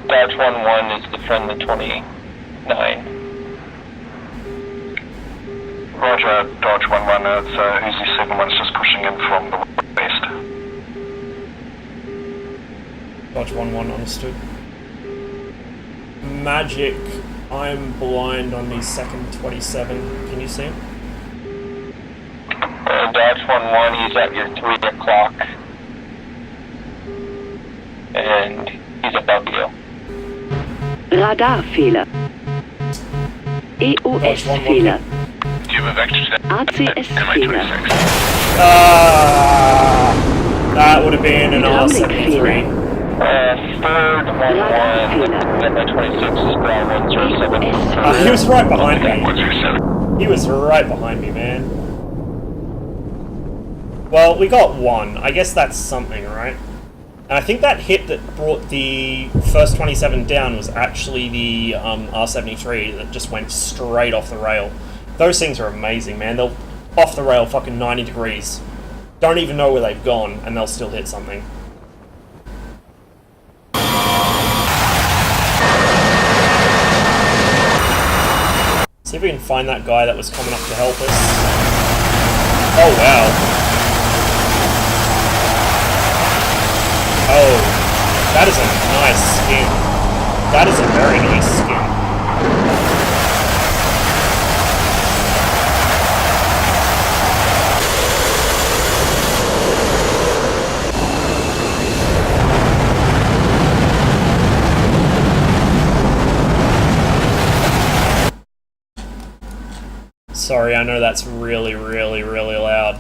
Dodge 1-1 is the friendly 29. Roger, Dodge 1-1, it's Uzi 7-1's just pushing in from the west. Dodge 1-1, understood. Magic, I'm blind on the second 27. Can you see him? Dodge 1-1, he's at your 3 o'clock. And he's above you. Radarfehler. EOS-Fehler. Do you have a vector to that? ACS-Fehler. That would have been an R-73. Third 1-1, MI-26 is ground 107. He was right behind me. 107. He was right behind me, man. Well, we got one. I guess that's something, right? And I think that hit that brought the first 27 down was actually the R-73 that just went straight off the rail. Those things are amazing, man. They'll off the rail fucking 90 degrees. Don't even know where they've gone, and they'll still hit something. See if we can find that guy that was coming up to help us. Oh, wow. Oh, that is a nice skin. That is a very nice skin. Sorry, I know that's really, really, really loud.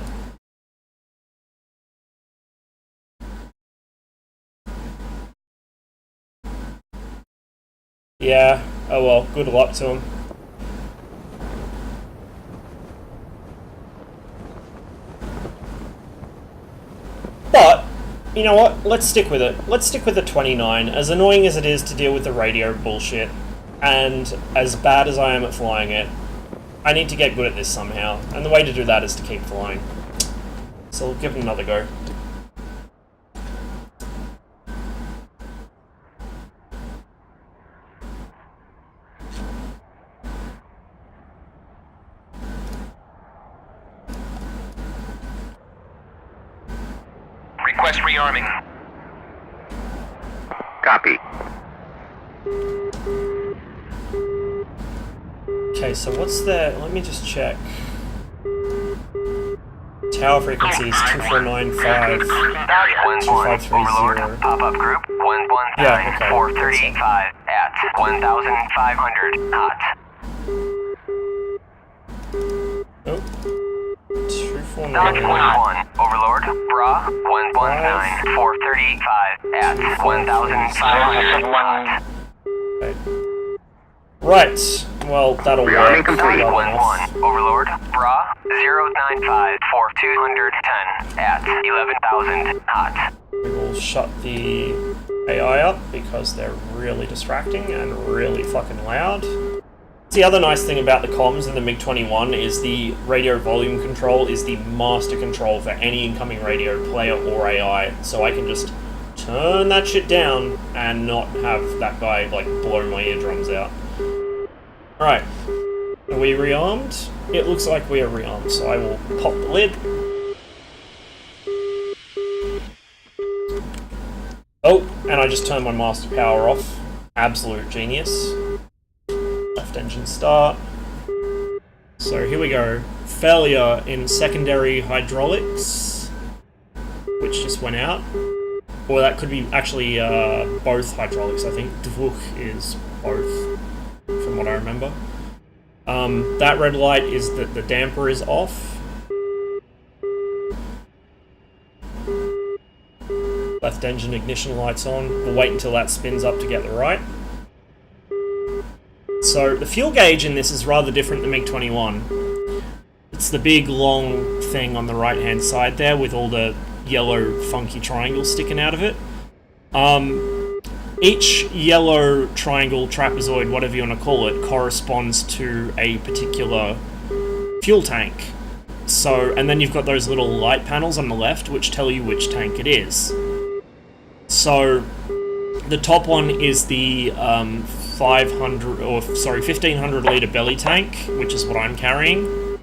Yeah, oh well, good luck to him. But, you know what? Let's stick with it. Let's stick with the 29, as annoying as it is to deal with the radio bullshit, and as bad as I am at flying it, I need to get good at this somehow, and the way to do that is to keep flying. So we'll give it another go. Request rearming. Copy. Okay, so what's the... let me just check. Tower frequency is 2495. 2530. Pop-up group 119 Yeah, okay. 435 at 1,500 knots. Oh. 249. Dodge 1-1, Overlord, Bra 119 435 at 1,500 knots. Okay. Right. Well, that'll Rearming work. complete. That'll work. 1-1, Overlord, Bra 095 4210 at 11,000 knots. We will shut the AI up because they're really distracting and really fucking loud. The other nice thing about the comms in the MiG-29 is the radio volume control is the master control for any incoming radio, player or AI, so I can just turn that shit down and not have that guy like blow my eardrums out. Alright, are we rearmed? It looks like we are rearmed, so I will pop the lid. Oh, and I just turned my master power off. Absolute genius. Left engine start. So here we go. Failure in secondary hydraulics, which just went out. Or that could be actually both hydraulics, I think. Dvuk is both, from what I remember. That red light is that the damper is off. Left engine ignition lights on. We'll wait until that spins up to get the right. So the fuel gauge in this is rather different than MiG-29. It's the big long thing on the right hand side there with all the yellow funky triangles sticking out of it. Each yellow triangle, trapezoid, whatever you want to call it, corresponds to a particular fuel tank. So, and then you've got those little light panels on the left which tell you which tank it is. So the top one is the 1500 litre belly tank, which is what I'm carrying.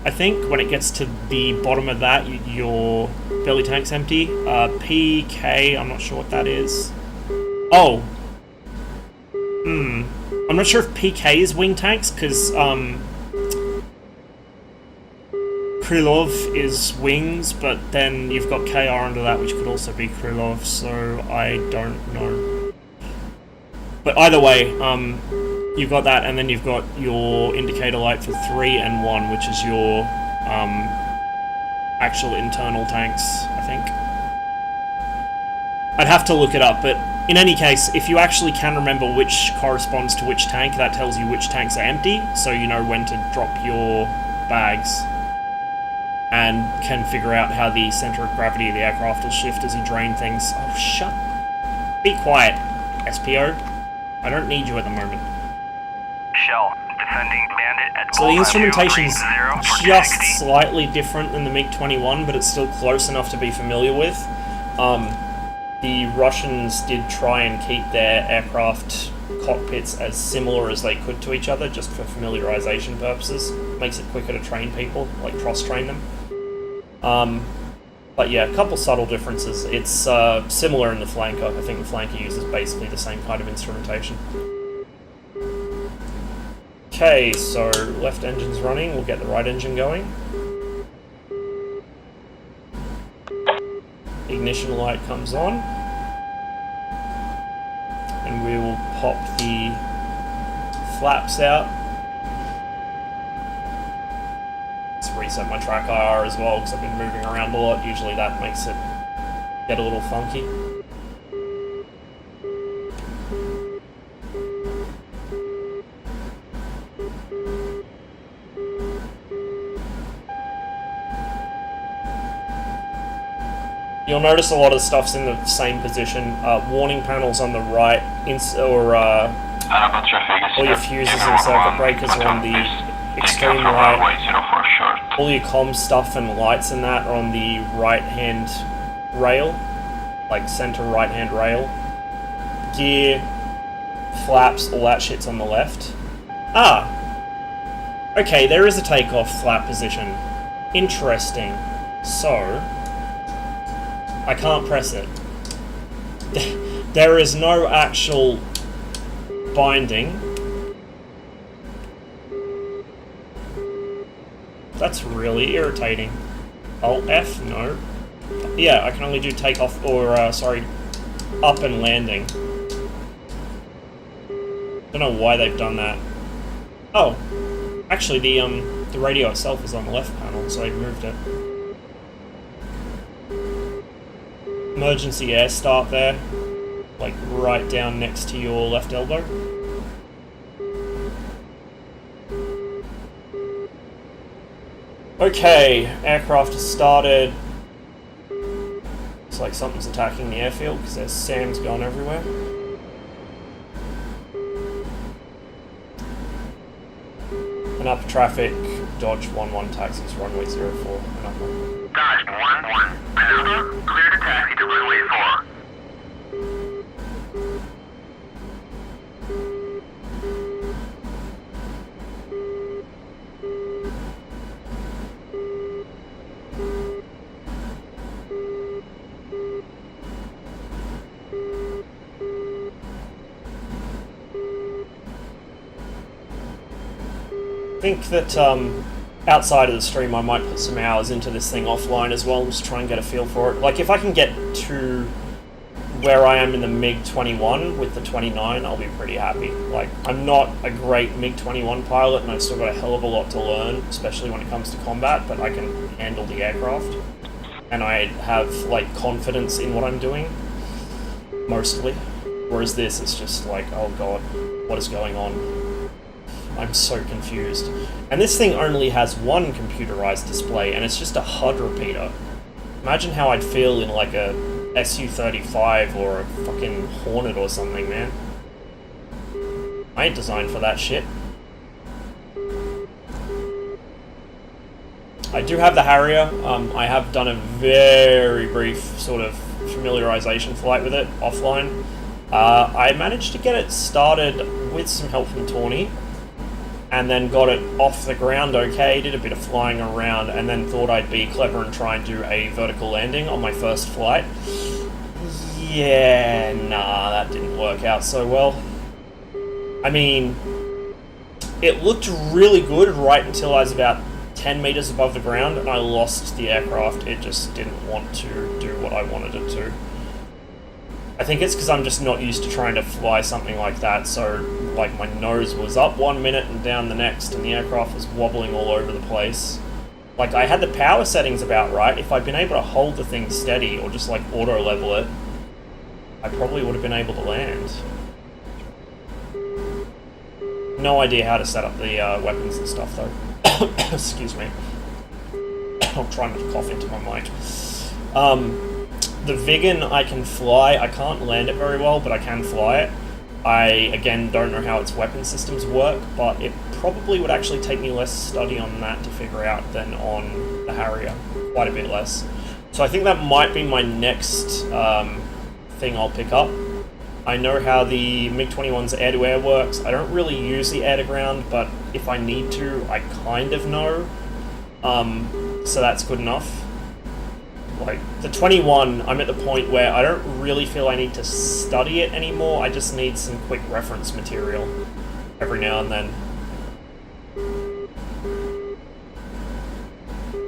I think when it gets to the bottom of that, your belly tank's empty. PK, I'm not sure what that is. Oh. I'm not sure if PK is wing tanks, because Krylov is wings, but then you've got KR under that, which could also be Krylov, so I don't know. But either way, you've got that, and then you've got your indicator light for 3 and 1, which is your actual internal tanks, I think. I'd have to look it up, but in any case, if you actually can remember which corresponds to which tank, that tells you which tanks are empty, so you know when to drop your bags, and can figure out how the center of gravity of the aircraft will shift as you drain things. Oh, shut... Be quiet, SPO. I don't need you at the moment. Shell, defending bandit at So the instrumentation's 5030 just slightly different than the MiG-29, but it's still close enough to be familiar with. The Russians did try and keep their aircraft cockpits as similar as they could to each other, just for familiarization purposes. Makes it quicker to train people, like cross-train them. But yeah, a couple subtle differences. It's similar in the flanker. I think the flanker uses basically the same kind of instrumentation. Okay, so left engine's running. We'll get the right engine going. Ignition light comes on. And we will pop the flaps out. Let's reset my track IR as well, because I've been moving around a lot. Usually that makes it get a little funky. You'll notice a lot of stuff's in the same position. Warning panels on the right, all your fuses and circuit breakers are on the extreme right. All your comm stuff and lights and that are on the right-hand rail, like center right-hand rail. Gear, flaps, all that shit's on the left. Ah! Okay, there is a takeoff flap position. Interesting. So, I can't press it. There is no actual binding. That's really irritating. Alt F? No. Yeah, I can only do takeoff or, sorry, up and landing. Don't know why they've done that. Oh, actually the radio itself is on the left panel, so they've moved it. Emergency air start there, like right down next to your left elbow. Okay, aircraft has started. Looks like something's attacking the airfield because there's SAMs going everywhere. And up traffic, Dodge 11 taxis, runway 04. And up. Dodge 11. Another, clear to taxi to runway 4. I think that outside of the stream I might put some hours into this thing offline as well, just try and get a feel for it. Like if I can get to where I am in the MiG-29 with the 29, I'll be pretty happy. Like I'm not a great MiG-29 pilot and I've still got a hell of a lot to learn, especially when it comes to combat, but I can handle the aircraft. And I have like confidence in what I'm doing, mostly. Whereas this is just like, oh god, what is going on? I'm so confused. And this thing only has one computerized display, and it's just a HUD repeater. Imagine how I'd feel in like a Su-35 or a fucking Hornet or something, man. I ain't designed for that shit. I do have the Harrier. I have done a very brief sort of familiarization flight with it offline. I managed to get it started with some help from Tawny, and then got it off the ground okay, did a bit of flying around, and then thought I'd be clever and try and do a vertical landing on my first flight. Yeah, nah, that didn't work out so well. I mean, it looked really good right until I was about 10 meters above the ground, and I lost the aircraft. It just didn't want to do what I wanted it to. I think it's because I'm just not used to trying to fly something like that, so like my nose was up 1 minute and down the next, and the aircraft was wobbling all over the place. Like I had the power settings about right. If I'd been able to hold the thing steady or just like auto level it, I probably would have been able to land. No idea how to set up the weapons and stuff though. Excuse me. I'll try not to cough into my mic. The Viggen I can fly. I can't land it very well, but I can fly it. I, again, don't know how its weapon systems work, but it probably would actually take me less study on that to figure out than on the Harrier. Quite a bit less. So I think that might be my next thing I'll pick up. I know how the MiG-29's air-to-air works. I don't really use the air-to-ground, but if I need to, I kind of know. So that's good enough. Like, the 21, I'm at the point where I don't really feel I need to study it anymore, I just need some quick reference material every now and then.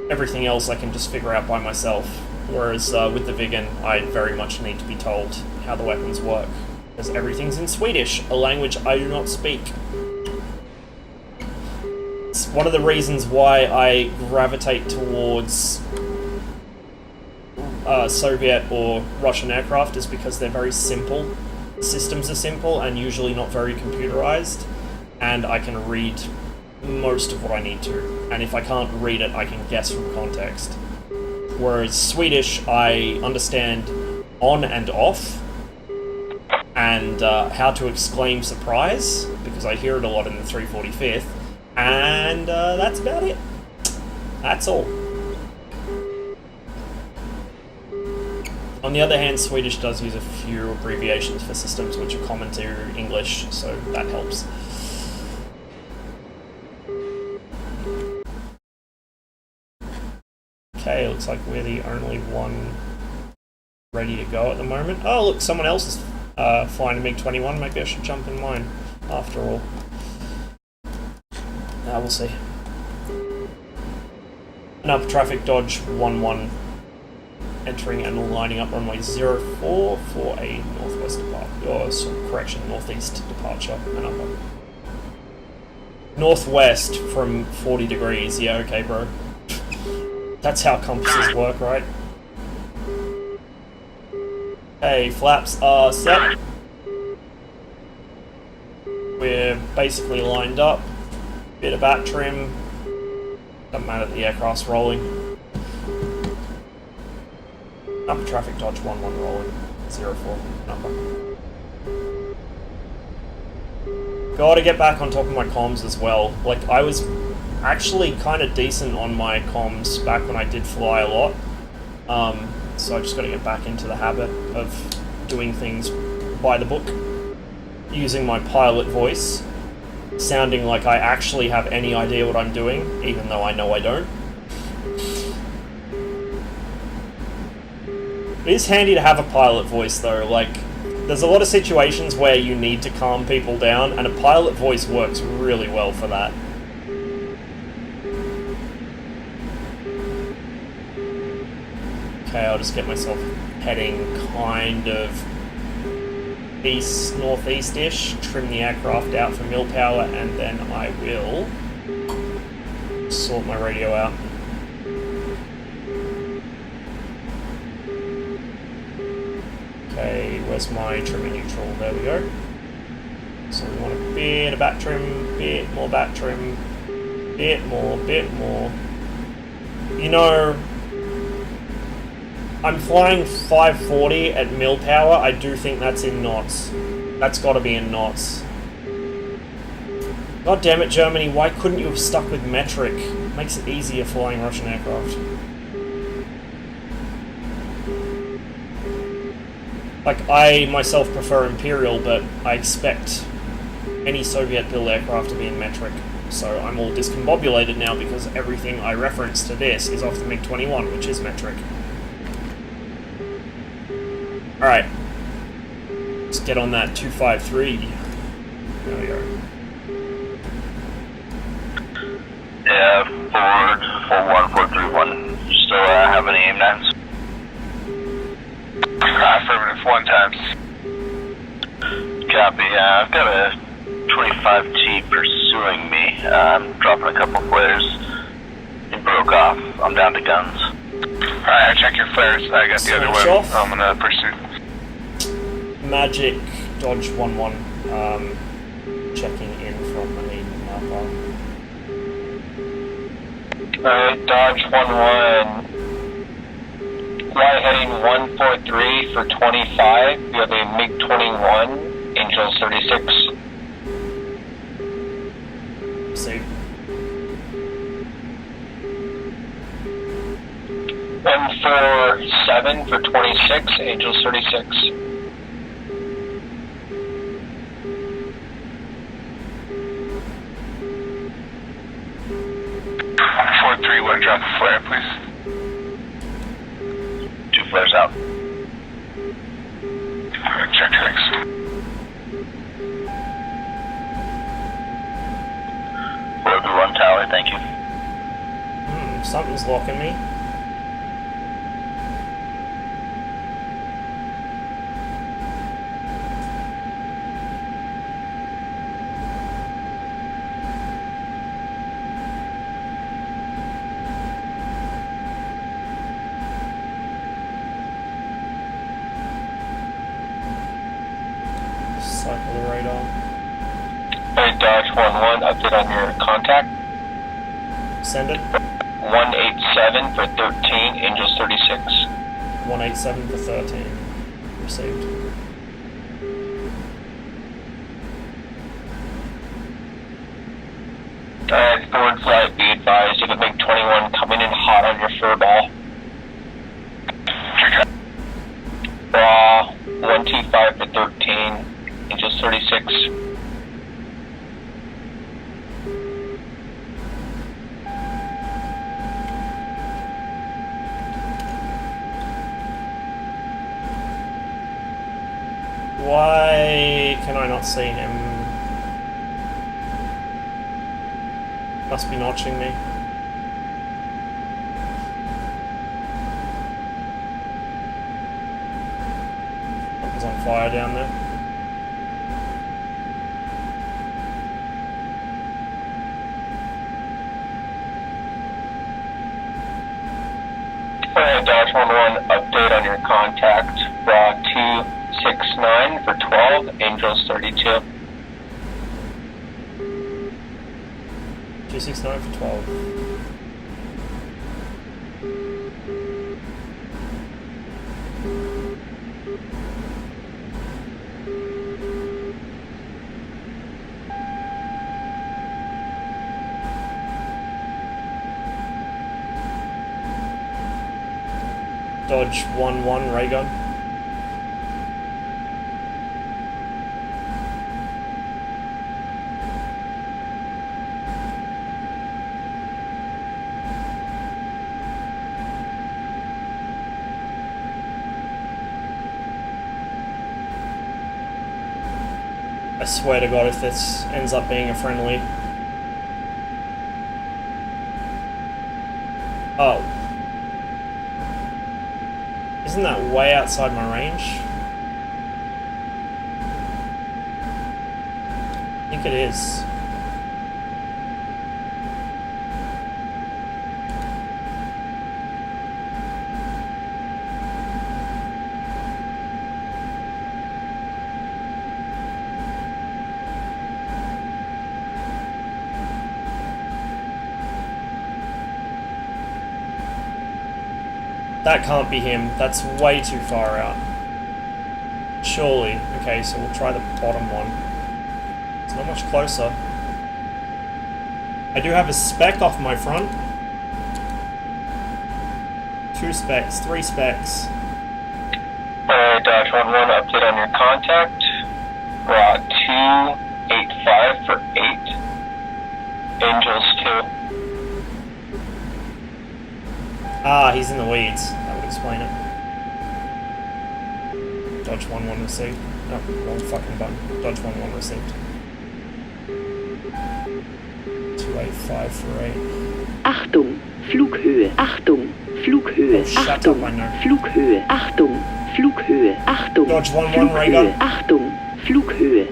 Everything else I can just figure out by myself, whereas with the Viggen, I very much need to be told how the weapons work, because everything's in Swedish, a language I do not speak. It's one of the reasons why I gravitate towards Soviet or Russian aircraft is because they're very simple. Systems are simple and usually not very computerized, and I can read most of what I need to. And if I can't read it, I can guess from context. Whereas Swedish, I understand on and off, and how to exclaim surprise, because I hear it a lot in the 345th, and that's about it. That's all. On the other hand, Swedish does use a few abbreviations for systems which are common to English, so that helps. Okay, looks like we're the only one ready to go at the moment. Oh, look, someone else is flying a MiG-29. Maybe I should jump in mine, after all. We'll see. An up traffic Dodge 11 entering and lining up runway 04 for a northwest departure, or correction, northeast departure and up. Northwest from 40 degrees, yeah, okay, bro. That's how compasses work, right? Okay, flaps are set. We're basically lined up. Bit of bat trim. Doesn't matter, the aircraft's rolling. Upper traffic Dodge 11 rolling. 04 number. Gotta get back on top of my comms as well. Like, I was actually kind of decent on my comms back when I did fly a lot. So I just gotta get back into the habit of doing things by the book. Using my pilot voice. Sounding like I actually have any idea what I'm doing, even though I know I don't. It is handy to have a pilot voice though, like, there's a lot of situations where you need to calm people down, and a pilot voice works really well for that. Okay, I'll just get myself heading kind of east, northeast-ish, trim the aircraft out for mil power, and then I will sort my radio out. Okay, where's my trim and neutral? There we go. So we want a bit of bat trim, bit more bat trim, bit more. You know, I'm flying 540 at mil power. I do think that's in knots. That's got to be in knots. God damn it, Germany, why couldn't you have stuck with metric? It makes it easier flying Russian aircraft. Like, I myself prefer Imperial, but I expect any Soviet-built aircraft to be in metric. So I'm all discombobulated now because everything I reference to this is off the MiG-29, which is metric. Alright. Let's get on that 253. There we go. Yeah, forward 41431. Still have any aim nines? Affirmative, 1 times. Copy. I've got a 25T pursuing me. I'm dropping a couple flares. It broke off. I'm down to guns. Alright, check your flares. I got the other Switch one. off. I'm gonna pursue. Magic Dodge 11, checking in from Maiden Napa. Alright, Dodge 11. Fly heading 143 for 25. You have a MiG-21, Angels 36. See. 147 for 26, Angels 36. Four, three, one, drop a flare, please. 2 flares out. Alright, check, thanks. 431 tower, thank you. Something's locking me. Cycle the radar. Hey, Dodge 11, update on your contact. Send it. 187 for 13, Angels 36. 187 for 13. Received. Forward flight, be advised, you have a MiG-21 coming in hot on your fur ball. Raw, 125 for 13, Angels 36. Why can I not see him? Must be notching me. Something's on fire down there. Dodge 11, update on your contact. Raw 269 for 12, Angels 32. 269 for 12. Dodge 11 ray gun. I swear to God, if this ends up being a friendly. Oh. Isn't that way outside my range? I think it is. That can't be him. That's way too far out. Surely. Okay, so we'll try the bottom one. It's not much closer. I do have a spec off my front. 2 specs, 3 specs. Dodge 11, update on your contact. Raw 285 for 8, Angels 2. Ah, he's in the weeds. That would explain it. Dodge 11 received. No, wrong fucking button. Dodge 11 received. 285 for 8. Achtung, Flughöhe. Achtung, Flughöhe. Oh, shut up, Achtung, I know. Flughöhe. Achtung, Flughöhe. Achtung, Dodge 11 ray gun. Flughöhe. Achtung, Flughöhe.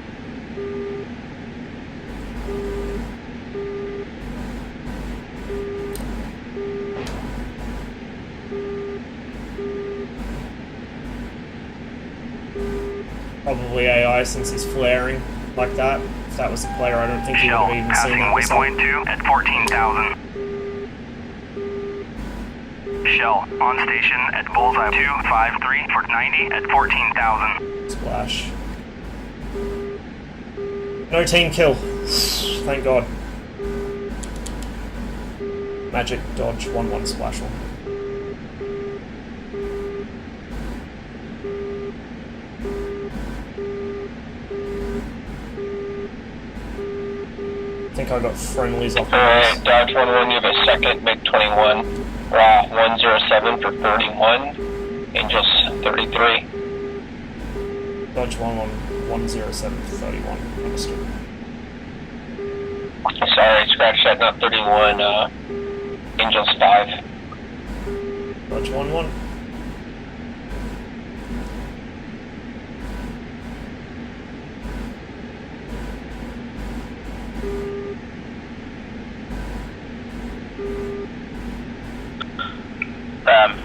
Probably AI since he's flaring like that. If that was the player, I don't think he would Shell, have even passing seen that. waypoint 2 at 14,000. Shell, on station at bullseye 253 for 90 at 14,000. Splash. No team kill. Thank God. Magic dodge 1-1 splash 1. I think I got friendlies off Alright, Dodge 11, you have a second MiG-21. Raw 107 for 31, Angels 33. Dodge 107 for 31. Understood. Sorry, scratch that, not 31, Angels 5. Dodge 1-1.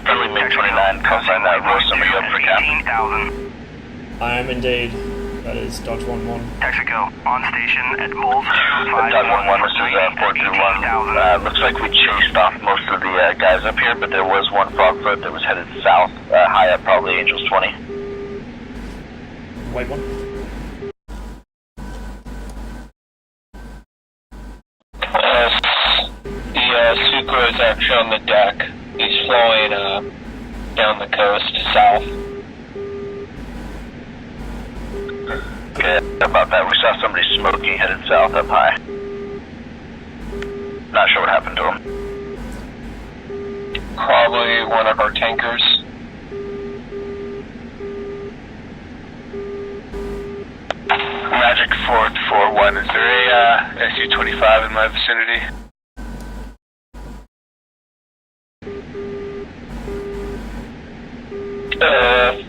Friendly MiG-29 calls on that roast somebody up for cap. 18,000. I am indeed. That is Dodge 1-1. Texaco, on station at Bulls 251. Dodge 1-1, this is 421. Looks like we chased off most of the guys up here, but there was one frogfoot that was headed south, high up, probably Angels 20. Wait one. The Sucro is actually on the deck. He's flowing down the coast south. Okay, about that, we saw somebody smoking headed south up high. Not sure what happened to him. Probably one of our tankers. Magic 441, is there a SU-25 in my vicinity?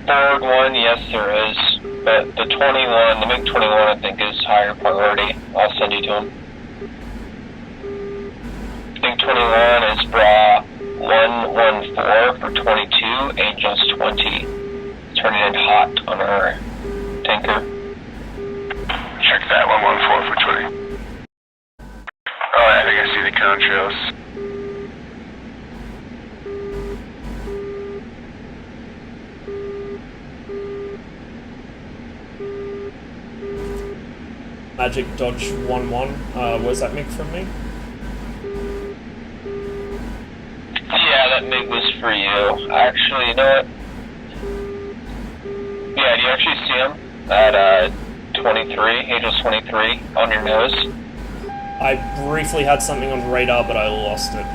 Forward one, yes there is. But the 21, the MiG-29 I think is higher priority. I'll send you to him. MiG-29 is bra 114 for 22, Angels 20. Turning in hot on our tanker. Check that, 114 for 20. Oh, I think I see the contrails. Magic Dodge 1-1. Where's that MiG from me? Yeah, that MiG was for you. Actually, you know what? Yeah, do you actually see him at 23, Angels 23, on your nose? I briefly had something on radar, but I lost it.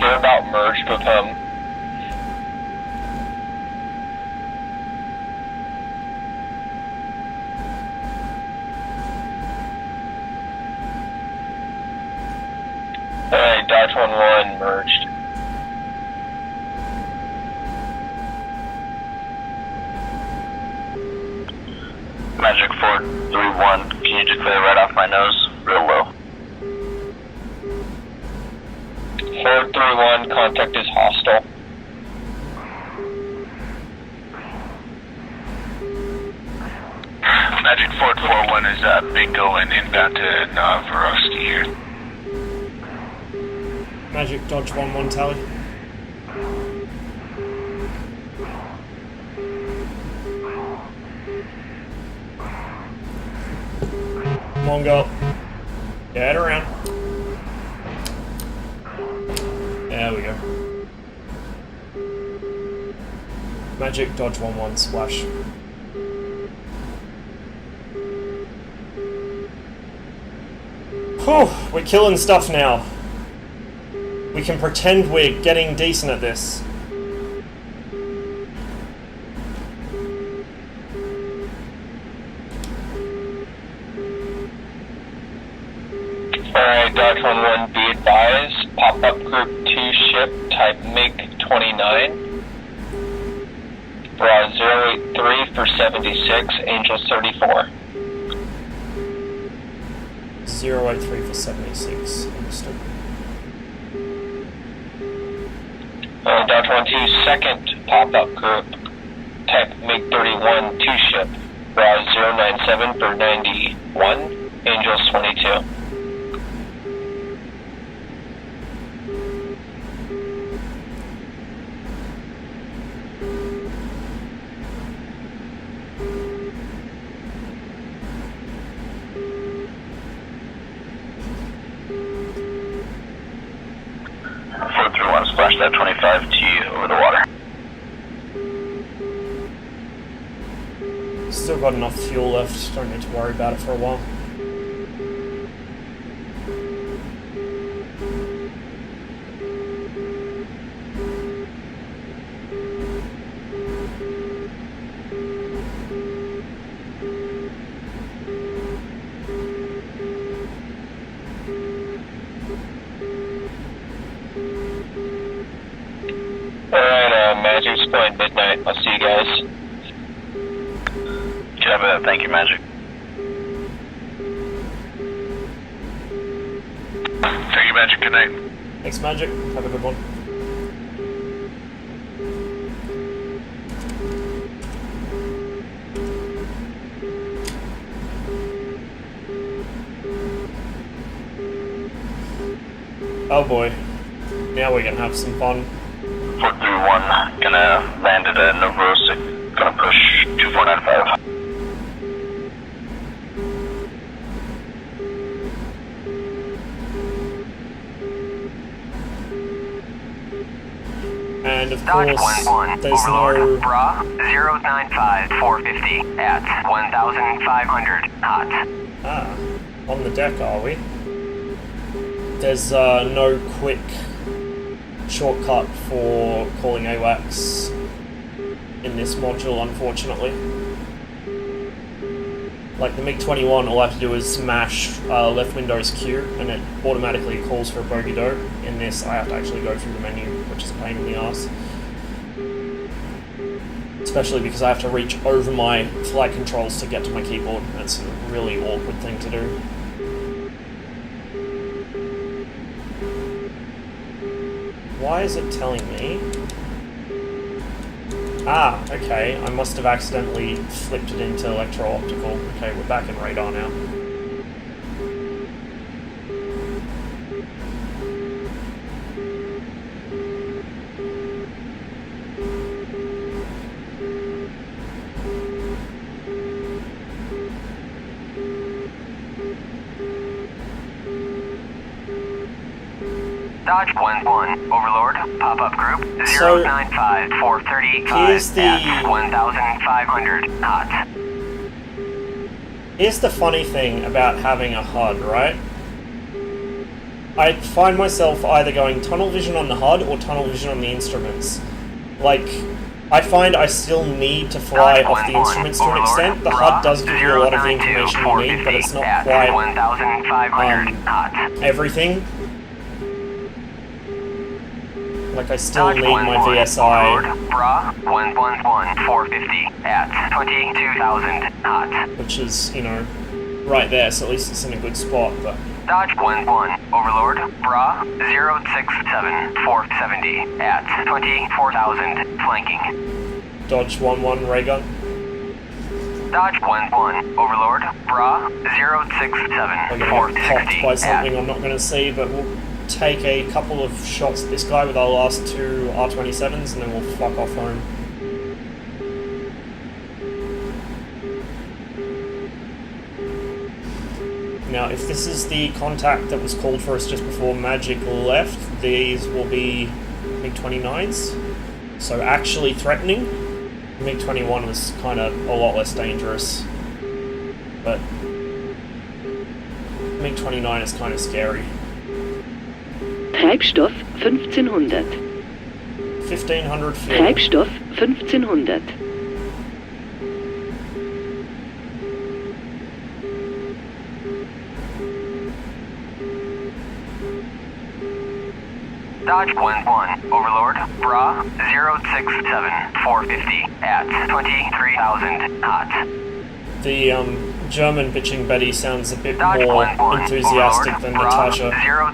You're about merged with him. Alright, Dodge 1-1 merged. Magic 431, can you declare right off my nose? Real low. 431, contact is hostile. Magic 441 is bingo and inbound to Novorossiysk here. Magic Dodge 1-1 tally. Come on, go. Get around. There we go. Magic Dodge 1-1 splash. Whew, we're killing stuff now. We can pretend we're getting decent at this. Alright, Dodge 1-1, be advised. Pop-up group 2 ship type MiG-29. Bra 083 for 76, Angels 34. 083 for 76. Understood. Dodge 1-2, second pop-up group type MiG-31 2 ship. Bra 097 for 91, Angels 22. Splash that 25 T over the water. Still got enough fuel left, don't need to worry about it for a while. Magic's going midnight. I'll see you guys. Thank you, Magic. Thank you, Magic. Good night. Thanks, Magic. Have a good one. Oh boy. Now we're gonna have some fun. 431, gonna land at Novosik, gonna push 2495. And of Dodge course, 1-1, there's Overlord, no... bra, 095, 450, at 1,500 knots. Ah, on the deck are we? There's no quick shortcut for calling AWACS in this module, unfortunately. Like the MiG-29, all I have to do is smash left Windows Q and it automatically calls for a bogey doe. In this, I have to actually go through the menu, which is a pain in the ass. Especially because I have to reach over my flight controls to get to my keyboard. That's a really awkward thing to do. Why is it telling me? Ah, okay, I must have accidentally flipped it into electro-optical. Okay, we're back in radar now. Dodge 1-1, Overlord, pop-up group, So, 095, 435, here's the- at 1,500 knots. Here's the funny thing about having a HUD, right? I find myself either going tunnel vision on the HUD or tunnel vision on the instruments. Like, I find I still need to fly Dodge off the 1-1, instruments to an Overlord, extent. The bra, HUD does give you a lot of the 092, information you need, but it's 450, not at quite 1,500 knots. everything. Like, I still Dodge need my 1-1, VSI. Overlord, bra, 111, 450, at 22,000 knots. Which is, you know, right there, so at least it's in a good spot, but... Dodge 1-1, Overlord, bra, 067, 470, at 24,000, flanking. Dodge 1-1 ray gun. Dodge 1-1, Overlord, bra, 067, We're gonna get 460, popped by at something I'm not gonna see, but we'll take a couple of shots at this guy with our last two R-27s and then we'll fuck off home. Now, if this is the contact that was called for us just before Magic left, these will be MiG-29s. So actually threatening. MiG-21 was kind of a lot less dangerous. But MiG-29 is kind of scary. Treibstoff 1500. 1500 fuel. Treibstoff 1500. Dodge 1-1, Overlord, bra, 067, 450, at 23,000 knots. The German bitching Betty sounds a bit Dodge more 1-1, enthusiastic Overlord, than bra, Natasha.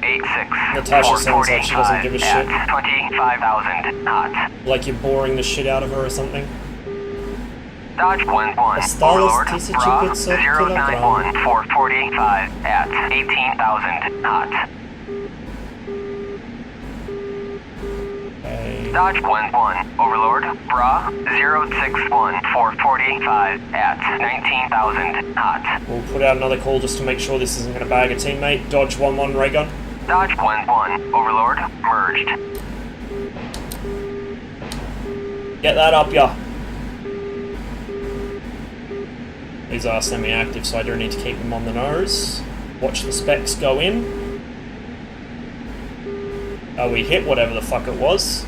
086, Natasha sounds like she doesn't give a 445, shit. at 25,000 knots. Like you're boring the shit out of her or something. Dodge 1-1, Осталось Overlord, 1500 bra, килограмм. 091, 445, at 18,000 knots. Okay. Dodge 1-1, Overlord, bra, 061, 445, at 19,000 knots. We'll put out another call just to make sure this isn't going to bag a teammate. Dodge 1-1 ray gun. Dodge 1-1, Overlord, merged. Get that up, ya. These are semi-active, so I don't need to keep them on the nose. Watch the specs go in. We hit whatever the fuck it was.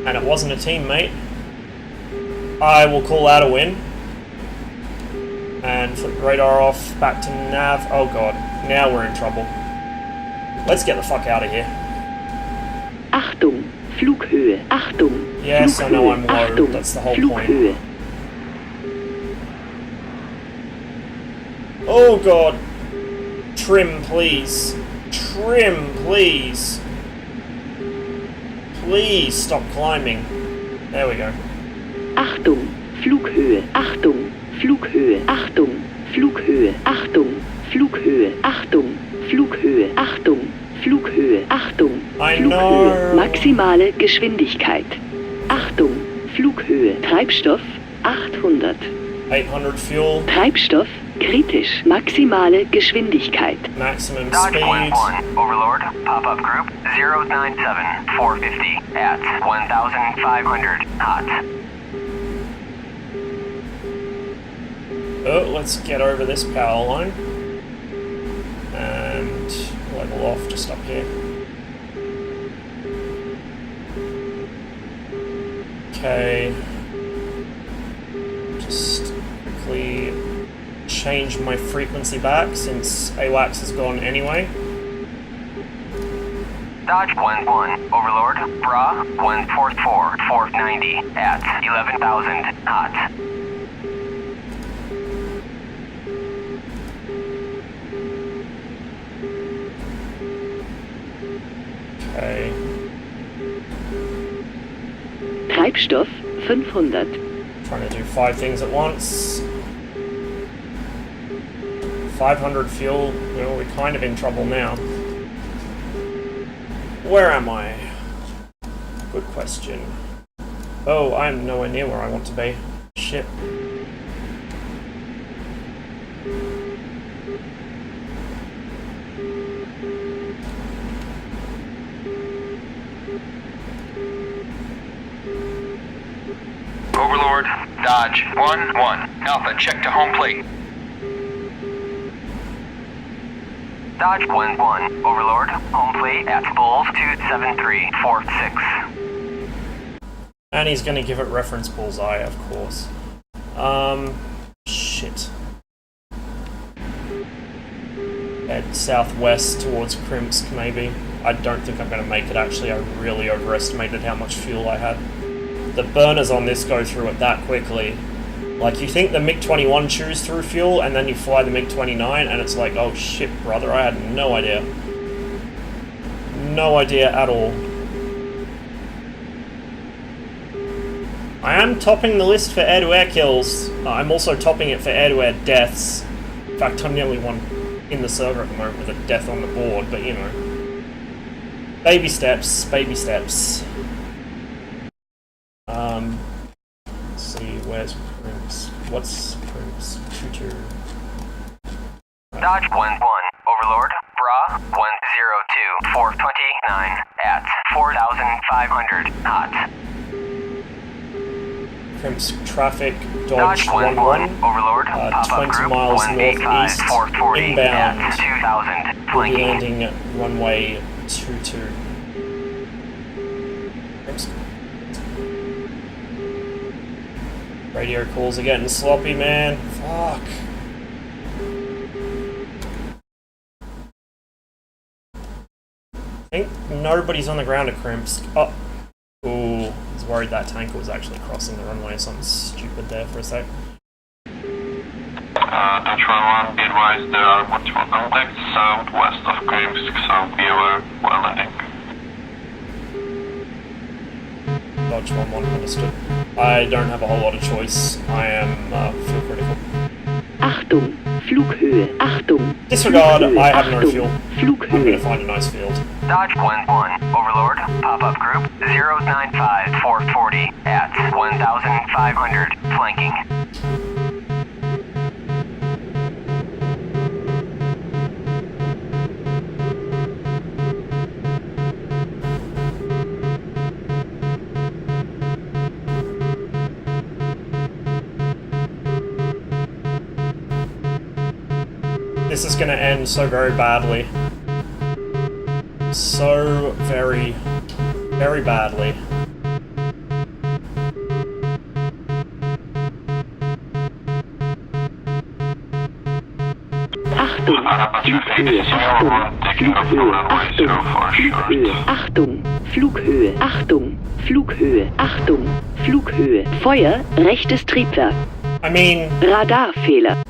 And it wasn't a teammate. I will call that a win. And flip radar off, back to nav. Oh god, now we're in trouble. Let's get the fuck out of here. Achtung, Flughöhe. Achtung, Yes, I know I'm low. Achtung, That's the whole point. Flughöhe. Oh god. Trim, please. Trim, please. Please stop climbing. There we go. Achtung, Flughöhe. Achtung, Flughöhe. Achtung, Flughöhe. Achtung, Flughöhe. Achtung, Flughöhe. Achtung, Flughöhe. Achtung, I Flughöhe. know. Maximale Geschwindigkeit. Achtung, Flughöhe. Treibstoff 800. 800 fuel. Treibstoff kritisch. Maximale Geschwindigkeit. Maximum Dodge speed. 1-1, Overlord, pop-up group 097-450 at 1,500 hot. Oh, let's get over this power line. And level off just up here. Okay. Just quickly change my frequency back since AWACS is gone anyway. Dodge 1-1, Overlord, Bra 144, 490 at 11,000 hot. Okay. Treibstoff 500. Trying to do 5 things at once. 500 fuel. Well, we're kind of in trouble now. Where am I? Good question. Oh, I'm nowhere near where I want to be. Shit. Overlord, Dodge 1-1, Alpha, check to home plate. Dodge 1-1, Overlord, home plate at Bulls 27346. And he's gonna give it reference bullseye, of course. Shit. Head southwest towards Krimsk, maybe. I don't think I'm gonna make it, actually. I really overestimated how much fuel I had. The burners on this go through it that quickly. Like, you think the MiG-21 chews through fuel, and then you fly the MiG-29, and it's like, oh shit, brother, I had no idea. No idea at all. I am topping the list for air-to-air kills. I'm also topping it for air-to-air deaths. In fact, I'm the only one in the server at the moment with a death on the board, but you know. Baby steps, baby steps. Let's see, where's Prince? What's Prince? Tutor. Dodge 1-1, Overlord, Bra 102, 429 at 4,500 hot. Krimsk traffic, Dodge Dodge 11, 1-1, Overlord, pop-up 20 group miles 185, northeast, 440 inbound. at 2,000, We'll be flanking. landing at runway 22. Krimsk. Radio calls are getting sloppy, man. Fuck. I think nobody's on the ground at Krimsk. Oh. Ooh. I was worried that tanker was actually crossing the runway or something stupid there for a sec. Dutch 1-1, be advised there are multiple contacts southwest of Krimsk, so be aware while landing. Dodge 1-1, understood. I don't have a whole lot of choice. I am fuel critical. Achtung, Flughöhe. Achtung. Disregard, Flughöhe. I have no Achtung, fuel. I'm Flughöhe. gonna find a nice field. Dodge 1-1, Overlord, pop-up group 095, 440 at 1,500, flanking. This is gonna end so very badly. So very, very badly. Achtung, Flughöhe. Achtung, Flughöhe. Achtung, Flughöhe. Achtung, Flughöhe. Feuer, rechtes Triebwerk. I mean, Radarfehler.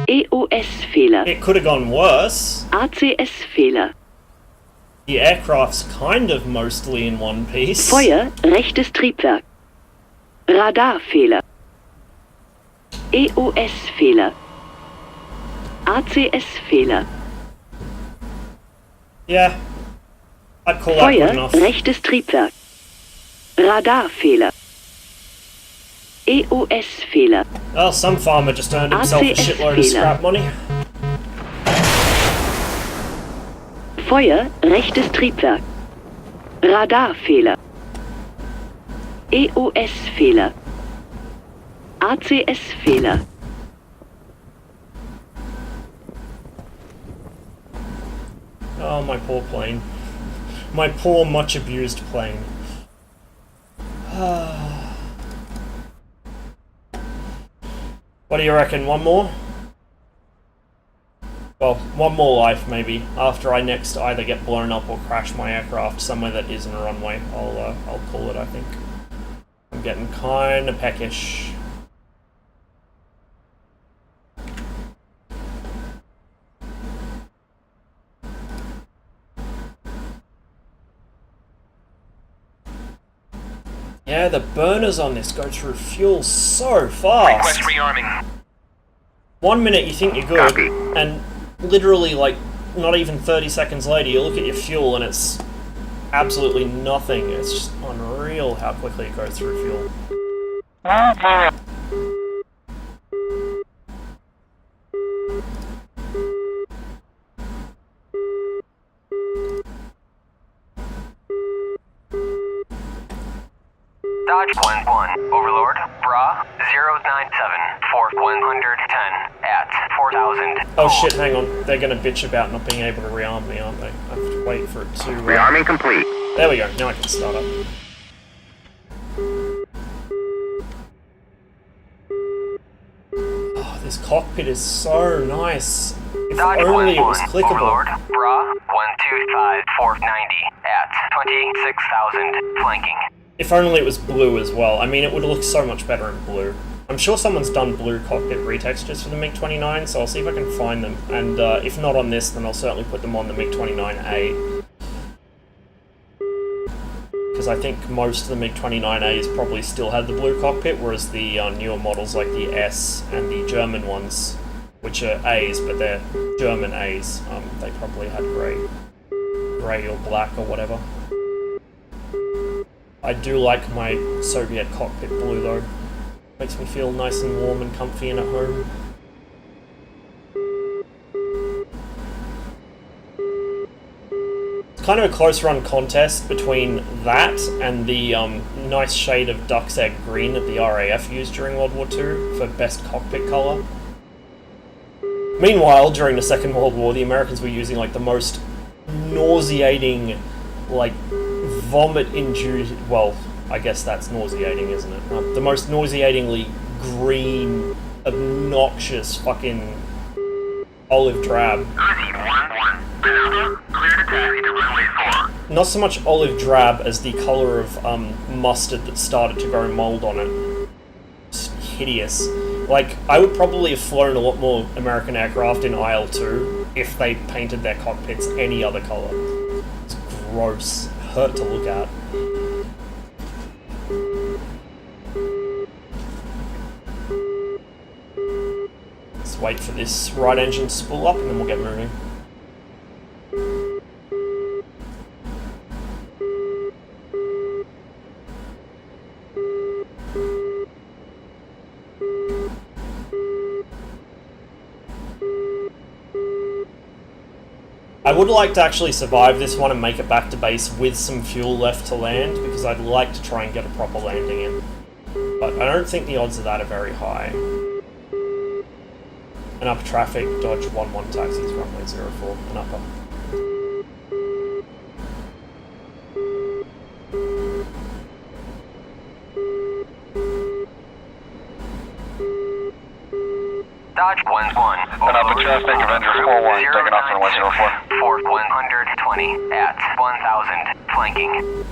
EOS-Fehler. it could have gone worse. ACS-Fehler. The aircraft's kind of mostly in one piece. Feuer, rechtes Triebwerk. Radarfehler. EOS-Fehler. ACS-Fehler. Yeah. I'd call that good Feuer, enough. rechtes Triebwerk. Radarfehler. EOS-Fehler. Well, some farmer just earned himself a ACS shitload of Fehler. scrap money. Feuer, rechtes Triebwerk. Radarfehler. EOS-Fehler. ACS-Fehler. Oh, my poor plane. My poor, much abused plane. What do you reckon? One more? Well, one more life maybe. After I next either get blown up or crash my aircraft somewhere that isn't a runway, I'll call it. I think I'm getting kind of peckish. Yeah, the burners on this go through fuel so fast. Request rearming. 1 minute you think you're good, and literally, like, not even 30 seconds later, you look at your fuel and it's absolutely nothing. It's just unreal how quickly it goes through fuel. Dodge 1-1, Overlord, Bra 097, for 110 at 4,000. Oh shit, hang on. They're gonna bitch about not being able to rearm me, aren't they? I have to wait for it to... Rearming complete. There we go, now I can start up. Oh, this cockpit is so nice. If Dodge only it was 1-1, clickable. Overlord, Bra 125, 490 at 26,000, flanking. If only it was blue as well. I mean, it would look so much better in blue. I'm sure someone's done blue cockpit retextures for the MiG-29, so I'll see if I can find them. And if not on this, then I'll certainly put them on the MiG-29A. Because I think most of the MiG-29As probably still had the blue cockpit, whereas the newer models like the S and the German ones, which are A's, but they're German A's, they probably had grey or black or whatever. I do like my Soviet cockpit blue though. Makes me feel nice and warm and comfy and at home. It's kind of a close run contest between that and the nice shade of duck's egg green that the RAF used during World War II for best cockpit colour. Meanwhile, during the Second World War, the Americans were using like the most nauseating, like vomit-induced, well, I guess that's nauseating, isn't it? The most nauseatingly green, obnoxious fucking olive drab. Uzi 1-1. Another, clear to taxi to runway 4. Not so much olive drab as the colour of mustard that started to grow mould on it. It's hideous. Like, I would probably have flown a lot more American aircraft in IL-2 if they painted their cockpits any other colour. It's gross. Hurt to look at. Let's wait for this right engine to spool up and then we'll get moving. I would like to actually survive this one and make it back to base with some fuel left to land, because I'd like to try and get a proper landing in. But I don't think the odds of that are very high. And up traffic, Dodge 1-1 taxis, runway 04, and upper. Dodge 1-1, And up at traffic, Avenger 4-1, taking off runway 04. for 120 at 1,000, flanking.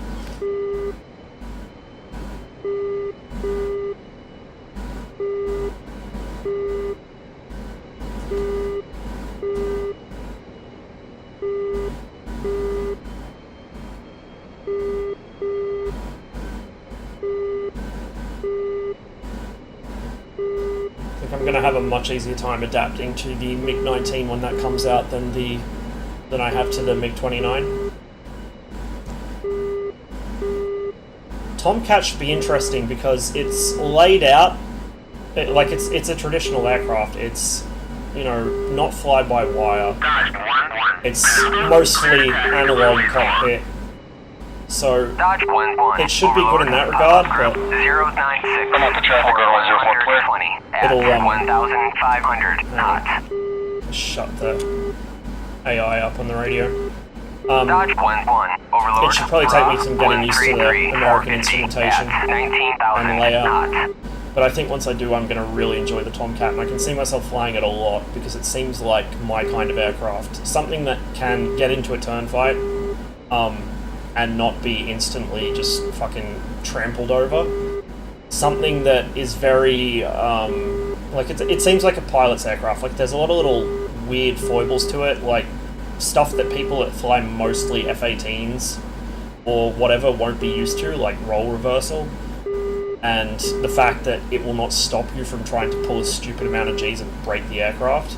I'm going to have a much easier time adapting to the MiG-19 when that comes out than the than I have to the MiG-29. Tomcat should be interesting because it's laid out like it's a traditional aircraft. It's, you know, not fly-by-wire. It's mostly analog cockpit. So Dodge 1-1. it should be good in that regard, but 096. Come on, the traffic on 104 clear. 120 It'll, 1,500 knots. shut the AI up on the radio. Dodge 1-1. Overlord. It should probably take me some getting used to the American instrumentation and 19,000 layout. knots. But I think once I do, I'm going to really enjoy the Tomcat, and I can see myself flying it a lot because it seems like my kind of aircraft. Something that can get into a turn fight and not be instantly just fucking trampled over. Something that is very, like, it seems like a pilot's aircraft. Like, there's a lot of little weird foibles to it, like stuff that people that fly mostly F-18s or whatever won't be used to, like roll reversal. And the fact that it will not stop you from trying to pull a stupid amount of G's and break the aircraft.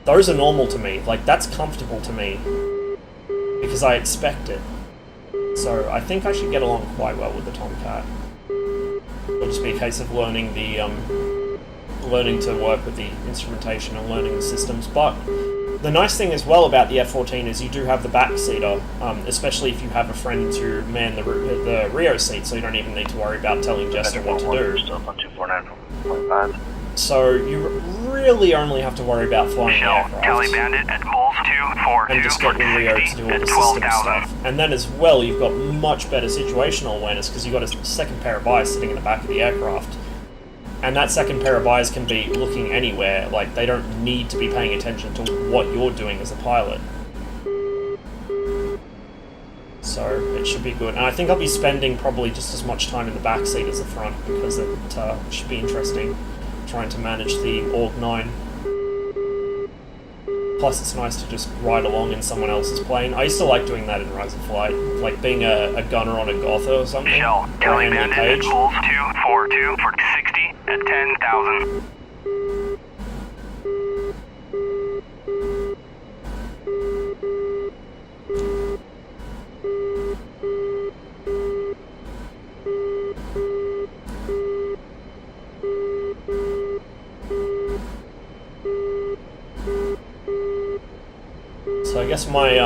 Those are normal to me. Like, that's comfortable to me because I expect it. So I think I should get along quite well with the Tomcat. It'll just be a case of learning the learning to work with the instrumentation and learning the systems. But the nice thing as well about the F-14 is you do have the backseater, especially if you have a friend to man the Rio seat, so you don't even need to worry about telling Jester what to do. Still on 249.5. So you really only have to worry about flying the Cali aircraft Bandit at Pulse 242 and just getting Rio to do all the system stuff. And then as well, you've got much better situational awareness because you've got a second pair of eyes sitting in the back of the aircraft. And that second pair of eyes can be looking anywhere, like they don't need to be paying attention to what you're doing as a pilot. So it should be good. And I think I'll be spending probably just as much time in the back seat as the front because it should be interesting trying to manage the AUG-9. Plus it's nice to just ride along in someone else's plane. I used to like doing that in Rise of Flight, like being a gunner on a Gotha or something. Shell, or Cali an enemy Bandit at page. Pulse 242 for 60 at 10,000. So I guess my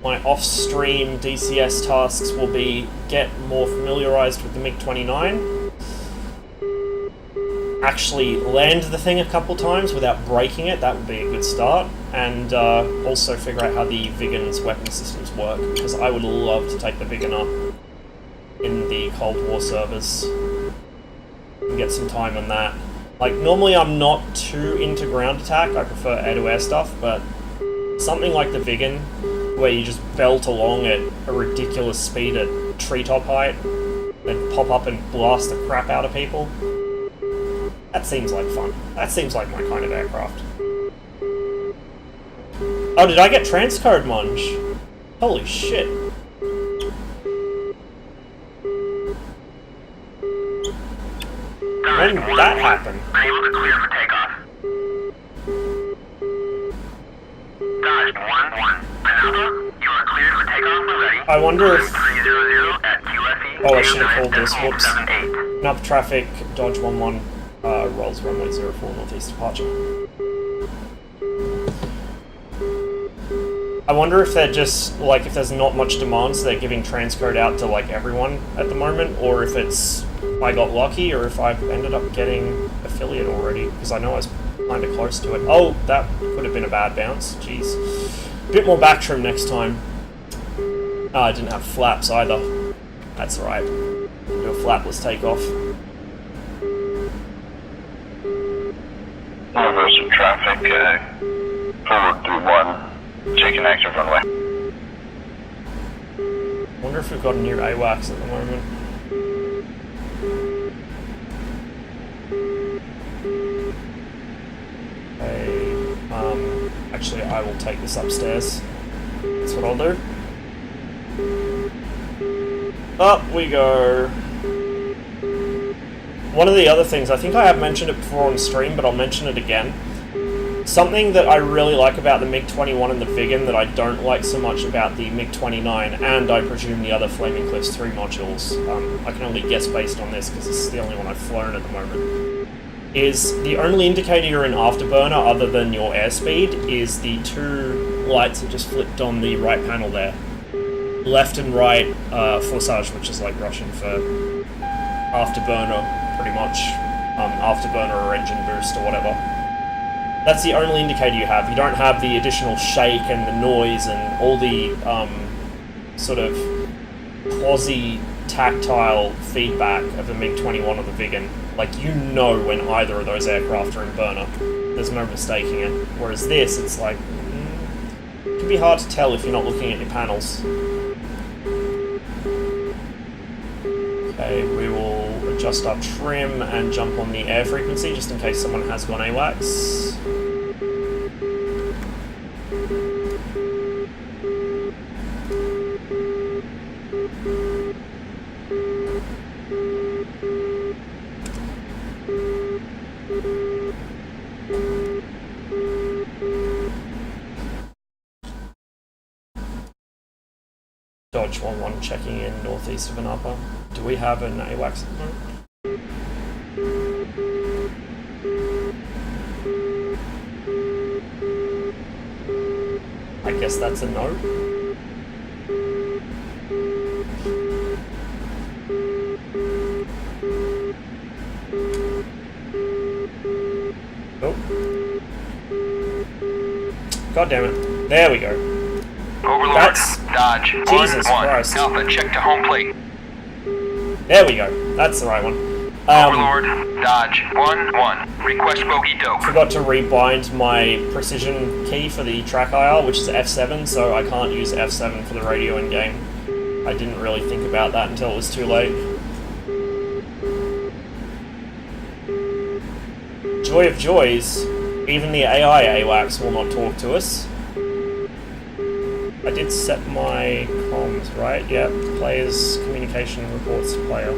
my off-stream DCS tasks will be get more familiarized with the MiG-29, actually land the thing a couple times without breaking it, that would be a good start, and also figure out how the Viggen's weapon systems work, because I would love to take the Viggen up in the Cold War servers and get some time on that. Like, normally I'm not too into ground attack, I prefer air-to-air stuff, but something like the Viggen, where you just belt along at a ridiculous speed at treetop height, then pop up and blast the crap out of people, that seems like fun. That seems like my kind of aircraft. Oh, did I get transcode munch? Holy shit. When did that happen? Unable to clear for takeoff. Dodge 1-1. Another, you are cleared for takeoff when ready. I wonder if... 300 at QFE. Oh, I should have called this. Whoops. 78. Enough traffic, Dodge 11, rolls runway 04, northeast departure. I wonder if they're just, like, if there's not much demand, so they're giving transcode out to, like, everyone at the moment, or if it's I got lucky, or if I've ended up getting affiliate already, because I know I was kind of close to it. Oh, that could have been a bad bounce. Jeez. A bit more back trim next time. I didn't have flaps either. That's alright. Do a flapless takeoff. Reverse some traffic, forward through 1. Taking active runway. Wonder if we've got a new AWACS at the moment. Actually, I will take this upstairs. That's what I'll do. Up we go. One of the other things, I think I have mentioned it before on stream, but I'll mention it again. Something that I really like about the MiG-21 and the Viggen that I don't like so much about the MiG-29 and I presume the other Flaming Cliffs 3 modules, I can only guess based on this because this is the only one I've flown at the moment, is the only indicator you're in afterburner other than your airspeed is the 2 lights that just flipped on the right panel there. Left and right Forsage, which is like Russian for afterburner, pretty much. Afterburner or engine boost or whatever. That's the only indicator you have. You don't have the additional shake and the noise and all the sort of quasi-tactile feedback of the MiG-21 or the Viggen. Like, you know when either of those aircraft are in burner. There's no mistaking it. Whereas this, it's like, it can be hard to tell if you're not looking at your panels. Okay, we will adjust our trim and jump on the air frequency just in case someone has gone AWACS. Dodge 1-1 checking in northeast of Anapa. Do we have an AWACS at the moment? I guess that's a no. Oh. God damn it. There we go. Overlord, That's... Dodge, Jesus 1-1, Christ. Alpha, check to home plate. There we go. That's the right one. Overlord, Dodge, 1-1, request bogey dope. Forgot to rebind my precision key for the track IR, which is F7, so I can't use F7 for the radio in-game. I didn't really think about that until it was too late. Joy of joys, even the AI AWACS will not talk to us. I did set my comms, right? Yep, player's communication reports to player.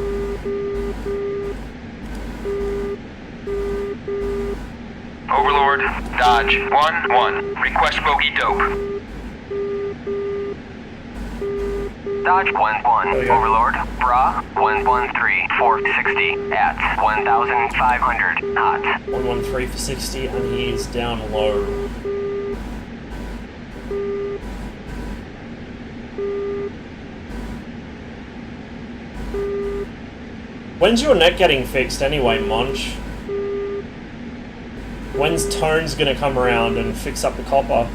Overlord, Dodge, 1-1, request bogey dope. Dodge 1-1, Overlord, Bra, 113 for 60 at 1,500 hot. 113 for 60, and he's down low. When's your net getting fixed anyway, Munch? When's Tone's gonna come around and fix up the copper?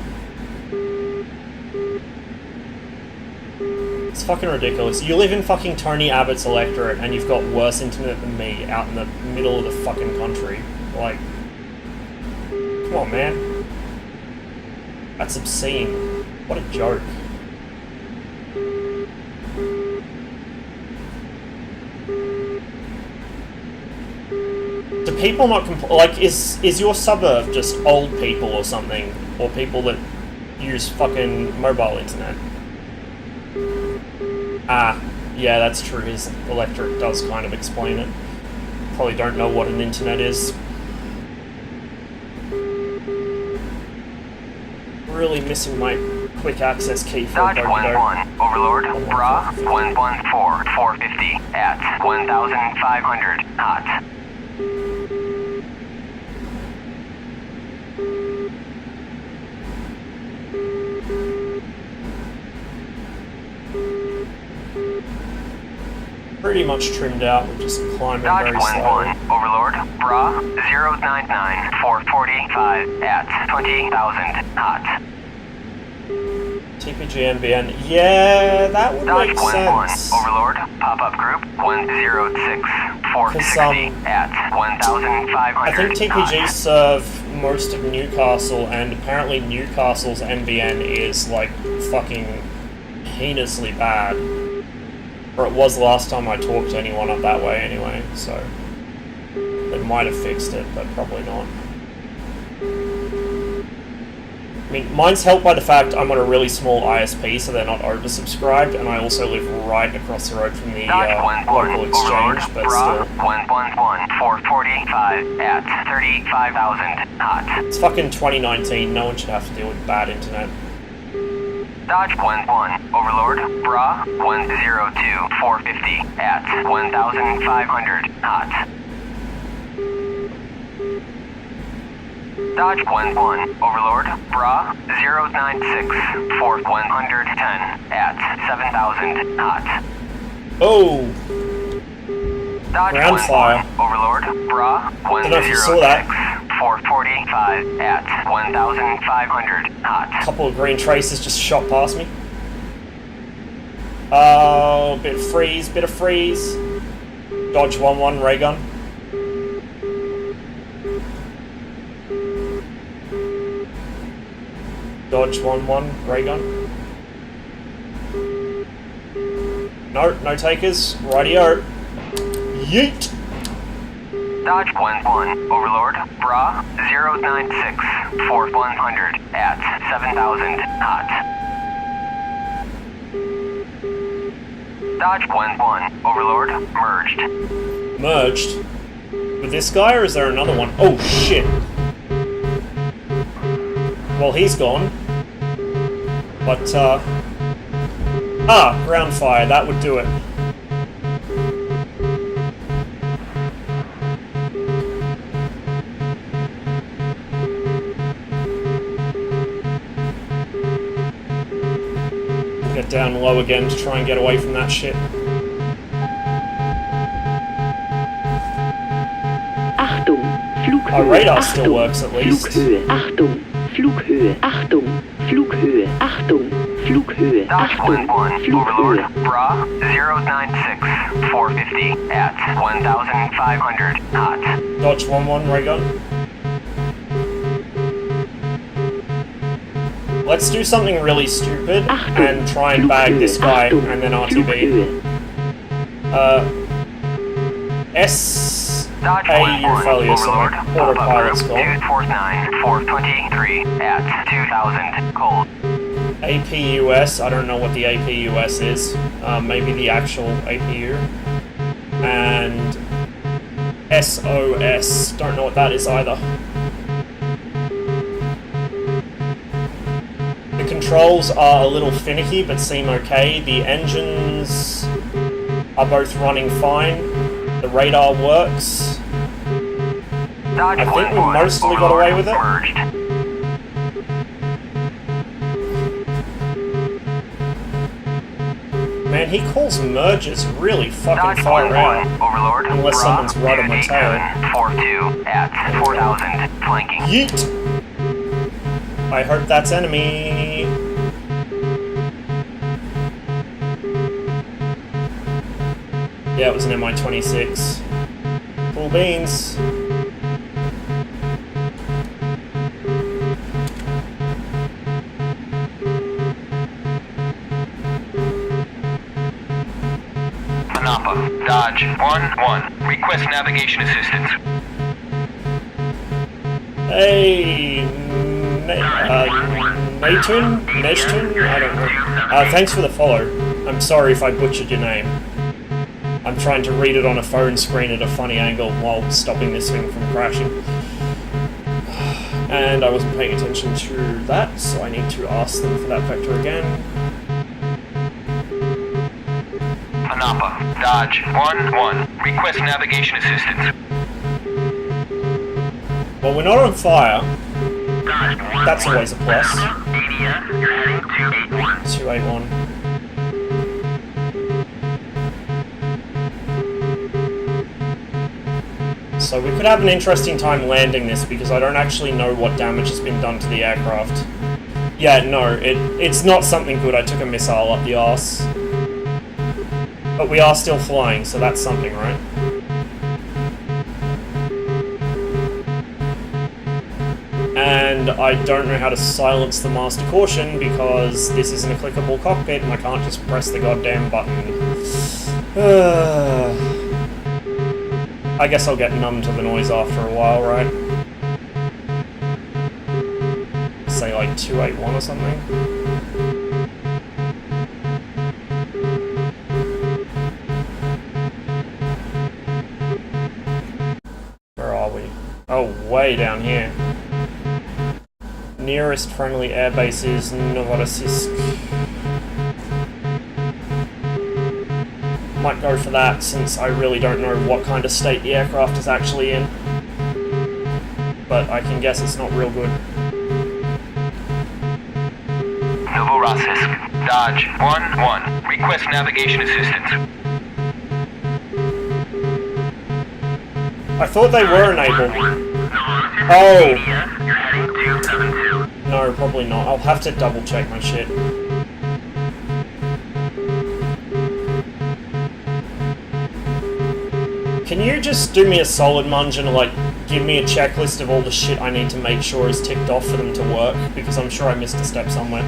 It's fucking ridiculous. You live in fucking Tony Abbott's electorate and you've got worse internet than me out in the middle of the fucking country. Like, come on, man. That's obscene. What a joke. Do people not like, is your suburb just old people or something? Or people that use fucking mobile internet? Ah, yeah, that's true. His electorate does kind of explain it. Probably don't know what an internet is. Really missing my quick access key for Dodge 1-1, Overlord, Bra, 114, 450 at 1,500 hot. Pretty much trimmed out, we're just climbing Dodge very slowly. 1-1, Overlord, Bra, 099, 445 at 20,000 hot. TPG NBN, yeah, that would Dodge make 1-1, sense. Overlord, pop-up group, 106, 460 at 1,500 I think TPG hot. serve most of Newcastle, and apparently Newcastle's NBN is, like, fucking heinously bad. Or it was last time I talked to anyone up that way anyway, so they might have fixed it, but probably not. I mean, mine's helped by the fact I'm on a really small ISP, so they're not oversubscribed, and I also live right across the road from the local exchange, but still. 111, 445 at 35,000 hot. It's fucking 2019, no one should have to deal with bad internet. Dodge 11, Overlord, Bra 102, 450 at 1,500 hot. Dodge 11, Overlord, Bra 096, 110 at 7,000 hot. Oh! Dodge Ground 11, fire. Overlord, Bra Don't know if you saw that. 106, 445 at 1,500 hot. A couple of green traces just shot past me. Oh, bit of freeze. Dodge 11 ray gun. Dodge 11 ray gun. No takers. Rightio. Yeet! Dodge 11, Overlord, Bra 096, 100 at 7,000 hot. Dodge 11, Overlord, merged. Merged? With this guy, or is there another one? Oh, shit! Well, he's gone. But, ground fire, that would do it. Get down low again to try and get away from that shit. Achtung, Flughöhe. Our radar still Achtung, works at least. Flughöhe. Achtung, Flughöhe. Achtung, Flughöhe. Achtung, Flughöhe. Dodge Achtung, 11, Flughöhe. Overlord, Bra 096, 450 at 1,500 hot. Dodge 11 ray gun. Let's do something really stupid and try and bag this guy and then RTB. Dodge A 11, Eufalia, so Overlord, my autopilot's Papa gone. 249, 423 at 2,000 cold. APUS, I don't know what the APUS is. Maybe the actual APU. And SOS, don't know what that is either. The controls are a little finicky but seem okay. The engines are both running fine. The radar works. Dodge I think we 11, mostly got away with it. merged. Man, he calls merges really fucking Dodge far 11, out. Overlord, Unless Bra someone's right on my tail. 287, 42 at 4,000 flanking. Yeet! I hope that's enemy. Yeah, it was an MI-26. Cool beans. Panapa, Dodge 11, request navigation assistance. Hey, Nathan? I don't know. Thanks for the follow. I'm sorry if I butchered your name. I'm trying to read it on a phone screen at a funny angle while stopping this thing from crashing. And I wasn't paying attention to that, so I need to ask them for that vector again. Panapa, Dodge 11, request navigation assistance. Well, we're not on fire. Dodge 11, That's always a plus. ADS, you're heading to 81. 281. So we could have an interesting time landing this because I don't actually know what damage has been done to the aircraft. Yeah, no, it's not something good. I took a missile up the arse. But we are still flying, so that's something, right? And I don't know how to silence the master caution because this isn't a clickable cockpit and I can't just press the goddamn button. I guess I'll get numb to the noise after a while, right? Say like 281 or something. Where are we? Oh, way down here. Nearest friendly airbase is Novorossiysk. Might go for that since I really don't know what kind of state the aircraft is actually in. But I can guess it's not real good. Novorossiysk, Dodge 1-1. Request navigation assistance. I thought they were enabled. Oh! ADS, you're heading to 72. No, probably not. I'll have to double check my shit. Can you just do me a solid, Munge, and like give me a checklist of all the shit I need to make sure is ticked off for them to work? Because I'm sure I missed a step somewhere.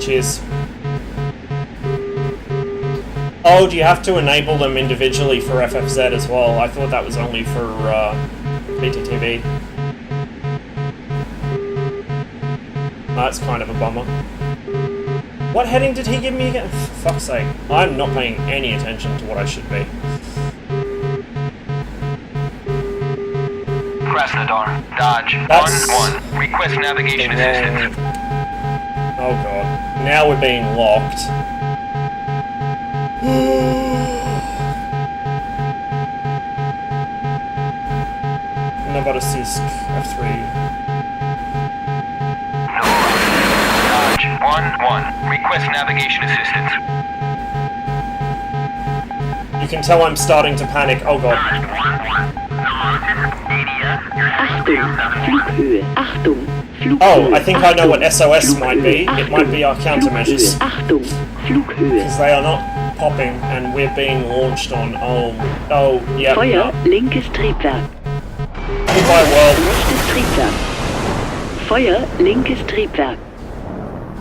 Cheers. Oh, do you have to enable them individually for FFZ as well? I thought that was only for BTTV. That's kind of a bummer. What heading did he give me again? For fuck's sake. I'm not paying any attention to what I should be. Krasnodar, Dodge 1-1. Request navigation assistance. Oh god. Now we're being locked. Novorossiysk, F3. Dodge 1-1. Request navigation assistance. You can tell I'm starting to panic. Oh god. Dodge 1-1. Novorossiysk, ADS, you're heading to Achtung, 71. Flughöhe, Achtung, Flughöhe. Oh, I think I know what SOS might be. It might be our countermeasures. Achtung, Flughöhe. Because they are not popping and we're being launched on. Oh, yeah. Feuer, linkes Triebwerk. Goodbye, world. Rechtes Triebwerk. Feuer, linkes Triebwerk.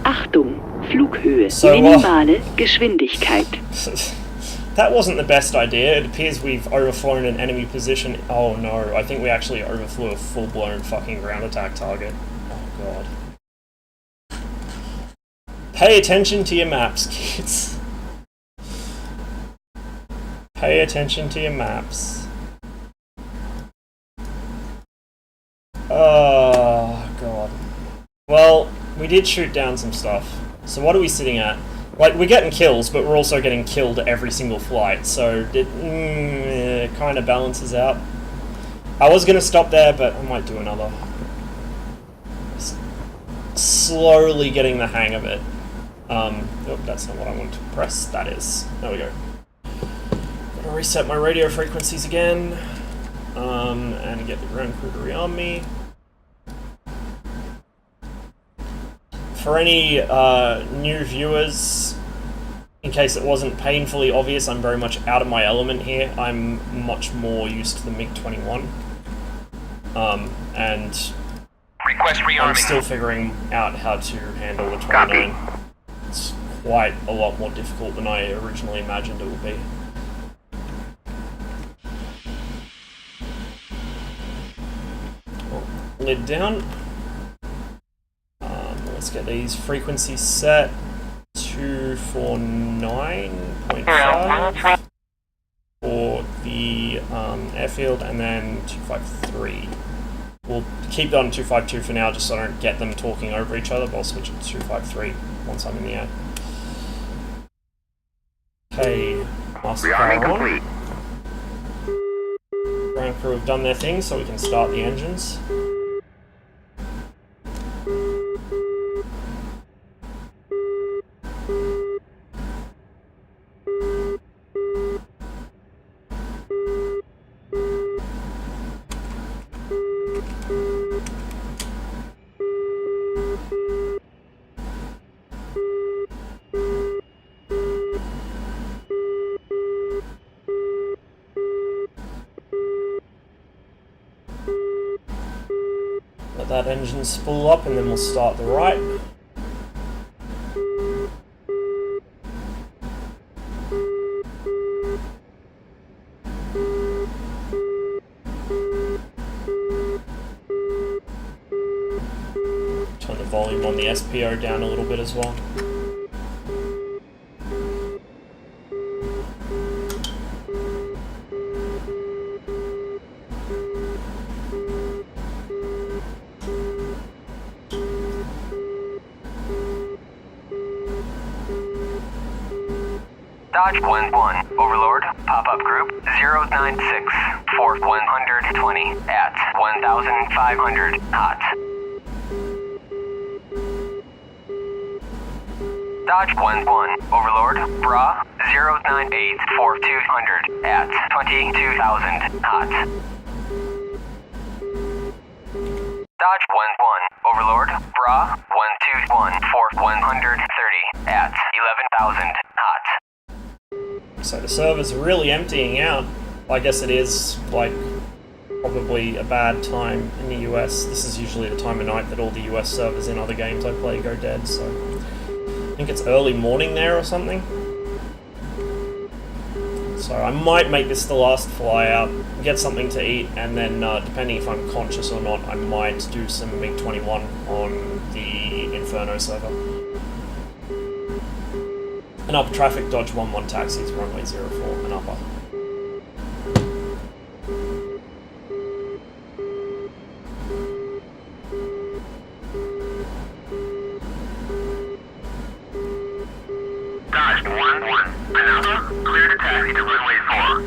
Achtung, Flughöhe, So, minimale Geschwindigkeit. That wasn't the best idea. It appears we've overflown an enemy position. Oh no, I think we actually overflew a full-blown fucking ground attack target. Oh god. Pay attention to your maps, kids. Pay attention to your maps. Oh god. Well, we did shoot down some stuff. So what are we sitting at? Like, we're getting kills, but we're also getting killed every single flight, so it kind of balances out. I was going to stop there, but I might do another. Slowly getting the hang of it. Oh, that's not what I want to press. That is. There we go. Gonna reset my radio frequencies again, and get the ground crew to rearm me. For any new viewers, in case it wasn't painfully obvious, I'm very much out of my element here. I'm much more used to the MiG-29. And Request I'm rearming. still figuring out how to handle the 29. It's quite a lot more difficult than I originally imagined it would be. Lid down. Let's get these frequencies set. 249.5 for the airfield, and then 253. We'll keep that on 252 for now, just so I don't get them talking over each other, but I'll switch it to 253 once I'm in the air. Okay, master power on. Ground crew have done their thing, so we can start the engines. Let that engine spool up and then we'll start the right. volume on the SPO down a little bit as well. Dodge 1-1, Overlord, pop-up group 096 for 120 at 1,500 hot. Dodge 1-1, Overlord, Bra 098 for 200 at 22,000 hot. Dodge 1-1, Overlord, Bra 121 for 130 at 11,000 hot. So the server's really emptying out. I guess it is, like, probably a bad time in the US. This is usually the time of night that all the US servers in other games I play go dead, so... I think it's early morning there or something. So I might make this the last fly out, get something to eat, and then, depending if I'm conscious or not, I might do some MiG-29 on the Inferno server. An upper traffic, Dodge 1-1 taxis, runway 04, and upper. Dodge 1-1, another, clear to taxi to runway 4.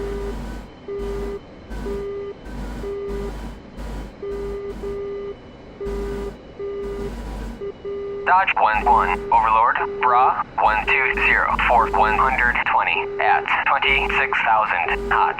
Dodge 1-1, Overlord, Bra 120 for 120 at 26,000 hot.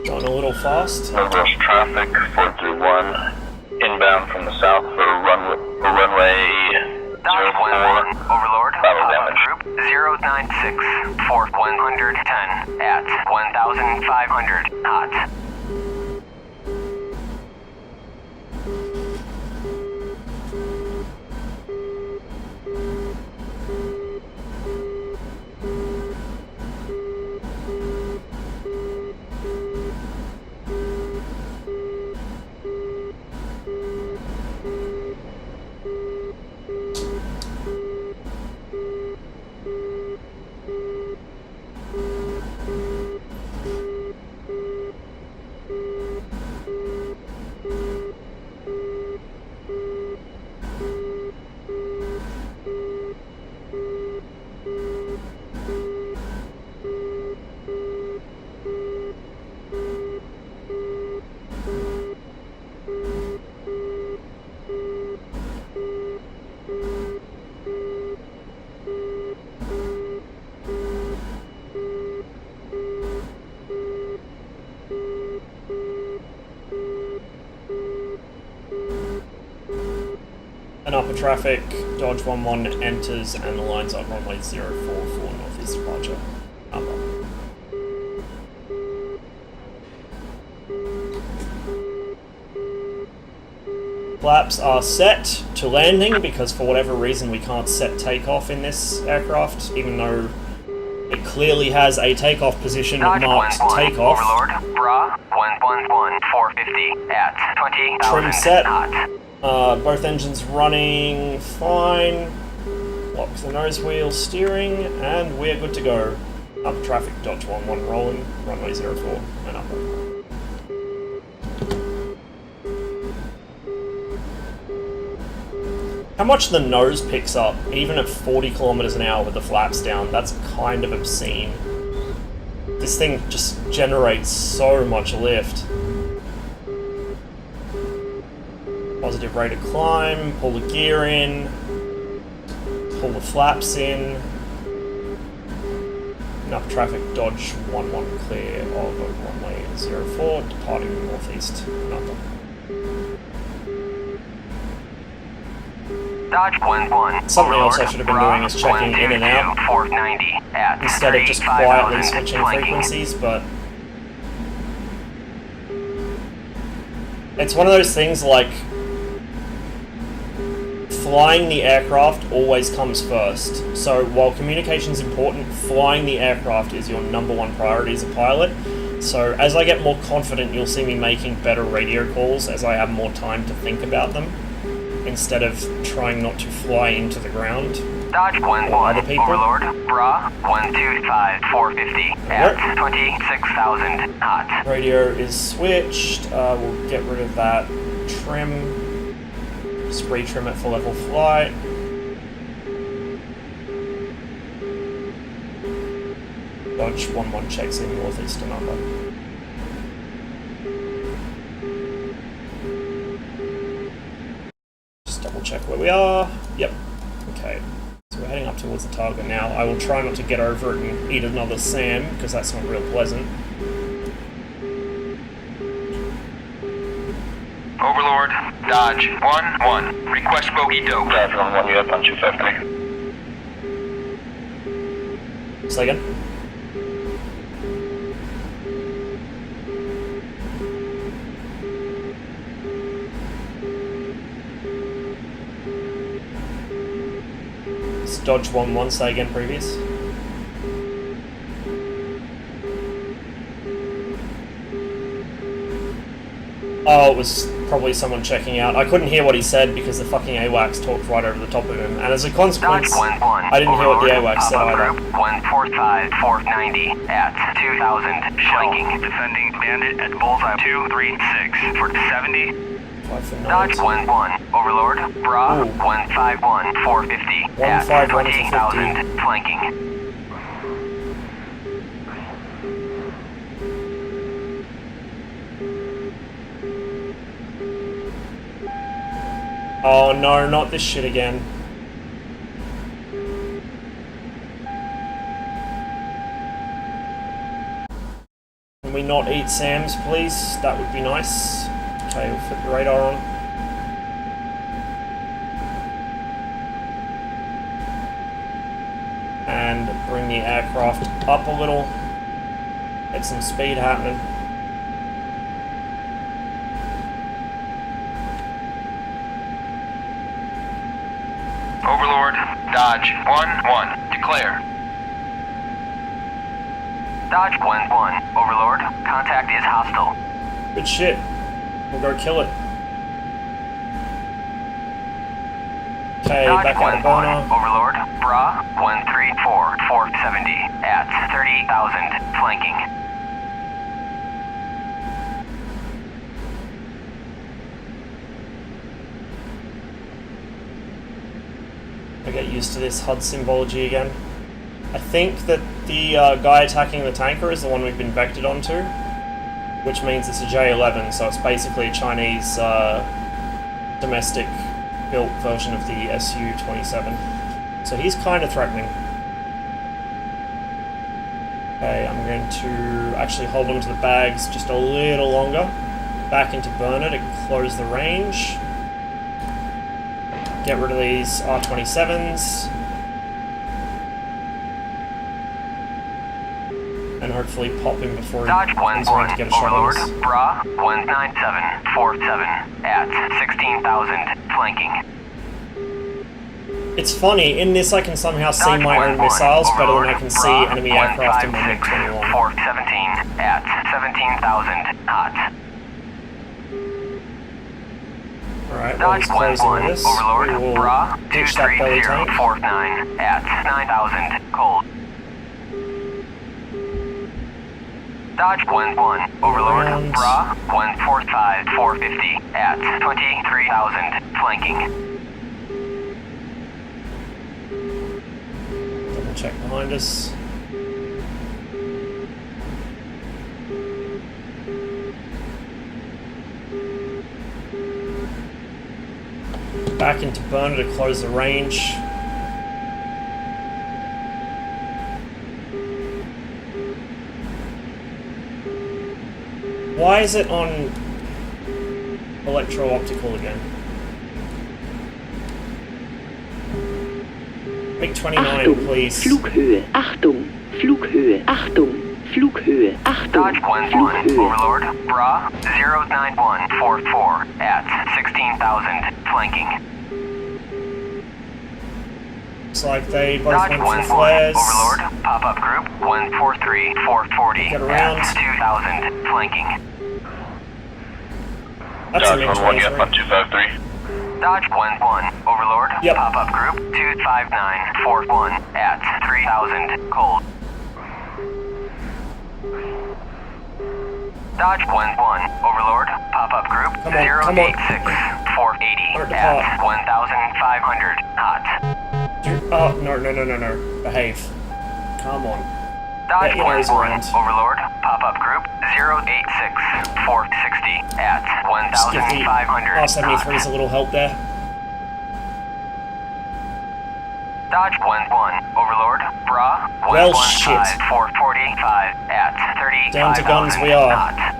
Going a little fast. Northwest traffic 431 inbound from the south for runway Dodge 1-1, 04. Overlord, Battle pop-up damage. group 096 for 110 at 1,500 hot. An upper traffic, Dodge 1-1 enters and lines up runway 04 for northeast departure. Upper. Flaps are set to landing because for whatever reason we can't set takeoff in this aircraft, even though it clearly has a takeoff position Dodge marked 1-1, takeoff. Overlord, Bra 111 450 at 20,000 Trim set. hot. Both engines running fine. Lock the nose wheel steering, and we're good to go. Up traffic, Dodge 11 rolling, runway 04, and up. How much the nose picks up, even at 40 kilometers an hour with the flaps down, that's kind of obscene. This thing just generates so much lift. Positive rate of climb, pull the gear in, pull the flaps in. Enough traffic, Dodge 11 clear of runway 04, departing northeast, another. Dodge 11. Something else I should have been doing is checking in and out, 490 at instead of just quietly switching frequencies, but it's one of those things like flying the aircraft always comes first. So while communication is important, flying the aircraft is your #1 priority as a pilot. So as I get more confident, you'll see me making better radio calls as I have more time to think about them, instead of trying not to fly into the ground. Dodge 11, other people. Overlord, Bra 125 450 at 26,000 hot. Radio is switched. We'll get rid of that trim. Just retrim it for level flight. Dodge 11 checks in northeast number. Just double check where we are. Yep. Okay. So we're heading up towards the target now. I will try not to get over it and eat another SAM, because that's not real pleasant. Overlord, Dodge 11, request bogey dope. Dodge 11, you up on 250. Say again? It's Dodge 11, say again previous. Oh, it was probably someone checking out. I couldn't hear what he said because the fucking AWACS talked right over the top of him, and as a consequence, I didn't hear what the AWACS said either. 145 490 at 2,000, flanking, defending bandit at bullseye 236 for 70. Dodge 11, Overlord, Bra 151 450 at 28,000, flanking. Oh no, not this shit again. Can we not eat SAMs, please? That would be nice. Okay, we'll flip the radar on. And bring the aircraft up a little. Get some speed happening. Overlord, Dodge 11, declare. Dodge 11, Overlord, contact is hostile. Good shit. We'll go kill it. Okay, Dodge back out of 11, burner. Overlord, Bra 134 470 at 30,000, flanking. I get used to this HUD symbology again. I think that the guy attacking the tanker is the one we've been vectored onto, which means it's a J11, so it's basically a Chinese domestic built version of the Su-27. So he's kind of threatening. Okay, I'm going to actually hold on to the bags just a little longer. Back into burner to close the range. Get rid of these R27s. And hopefully pop him before Dodge he's ready to get a shot on Overlord, us. Bra 19747 at 16,000, flanking. It's funny, in this I can somehow see Dodge my own 11, missiles better than I Overlord, can see Bra enemy aircraft in my 156 MiG-29. 417 at 17,000, hot. Alright, while Dodge he's closing 11, this, Overlord, we will Bra ditch that belly tank. 23049 at 9,000, cold. Dodge 1-1, Overlord, Around. Bra 145, 450 at 23,000, flanking. Double check behind us. Back into burner to close the range. Why is it on electro-optical again? MiG-29, Achtung, please. Flughöhe. Achtung, Flughöhe. Achtung, Flughöhe. Achtung, Dodge 1-1, Flughöhe. Overlord, Bra 09144 at 16,000, flanking. Looks like they both Dodge went 1-1, for flares. Overlord, pop-up group 143, 440 Get around. at 2,000, flanking. That's a Dodge 1-1, you up on MiG-23. 253. Dodge 1-1, Overlord, Yep. pop-up group 25941 at 3,000, cold. Dodge 1-1, Overlord, pop-up group Come on, come on. 086-480 Start to at pop. 1,500, hot. Oh, no. Behave. Come on. Dodge Get your nose 1-1, around. Overlord, pop-up group 086-460 at Just give the 1,500, R-73s a little help there. Dodge 1-1, Overlord, Bra Well, 115-445 at 35,000, Down to guns we are. hot.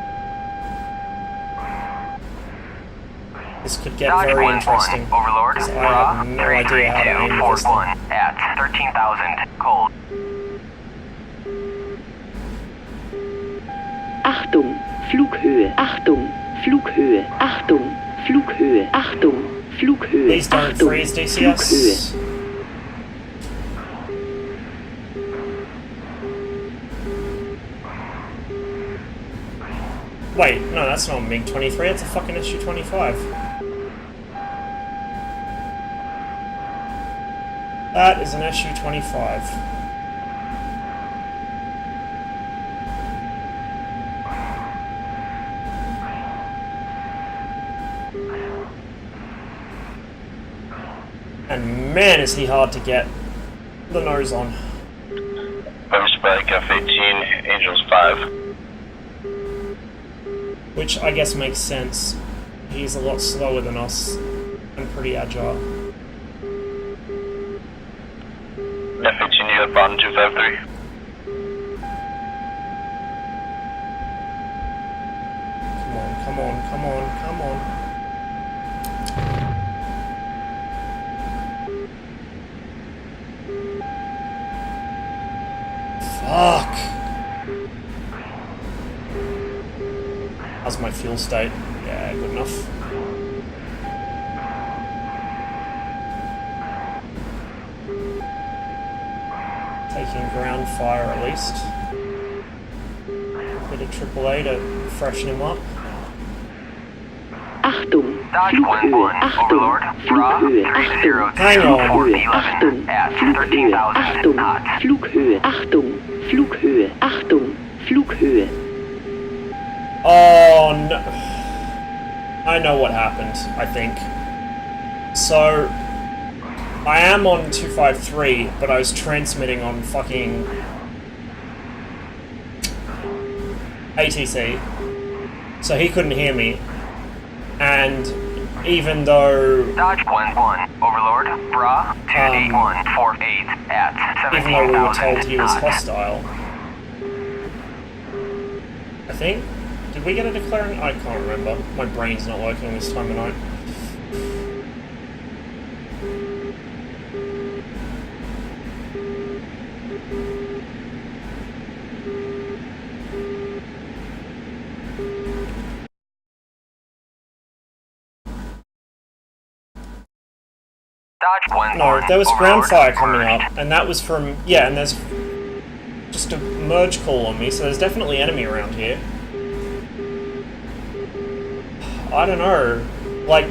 This could get Dodge very 1-1, interesting. Overlord, 'cause I Bra have no idea how to aim with this thing. 33241 at 13,000, cold. Achtung, Flughöhe. Achtung, Flughöhe. Achtung, Flughöhe. Achtung, Flughöhe. Please don't Achtung, freeze Flughöhe. DCS. Wait, no, that's not a MiG-23, it's a fucking Su-25. That is an Su-25. And man, is he hard to get the nose on. Fiber Spike, F-18, Angels 5. Which I guess makes sense. He's a lot slower than us and pretty agile. F-18, you got bottom 253. Come on. Fuck! How's my fuel state? Yeah, good enough. Taking ground fire at least. Bit of AAA to freshen him up. Achtung, Dodge Flughöhe. 1-1, Achtung, Overlord, Bra Flughöhe. 302 Hang on. 411 at Flughöhe. 13,000, Achtung, hot. Flughöhe. Achtung, Flughöhe. Achtung, Flughöhe. Oh no. I know what happened, I think. So, I am on 253, but I was transmitting on fucking ATC. So he couldn't hear me. And even though Dodge 1-1, Overlord, Bra 28148 at even though we were 17,000, told he was hot. hostile, I think. Did we get a declaring? I can't remember. My brain's not working this time of night. Dodge 1-1, No, there was ground Overlord, fire coming merged. up, and that was from, yeah, and there's just a merge call on me, so there's definitely enemy around here. I don't know, like,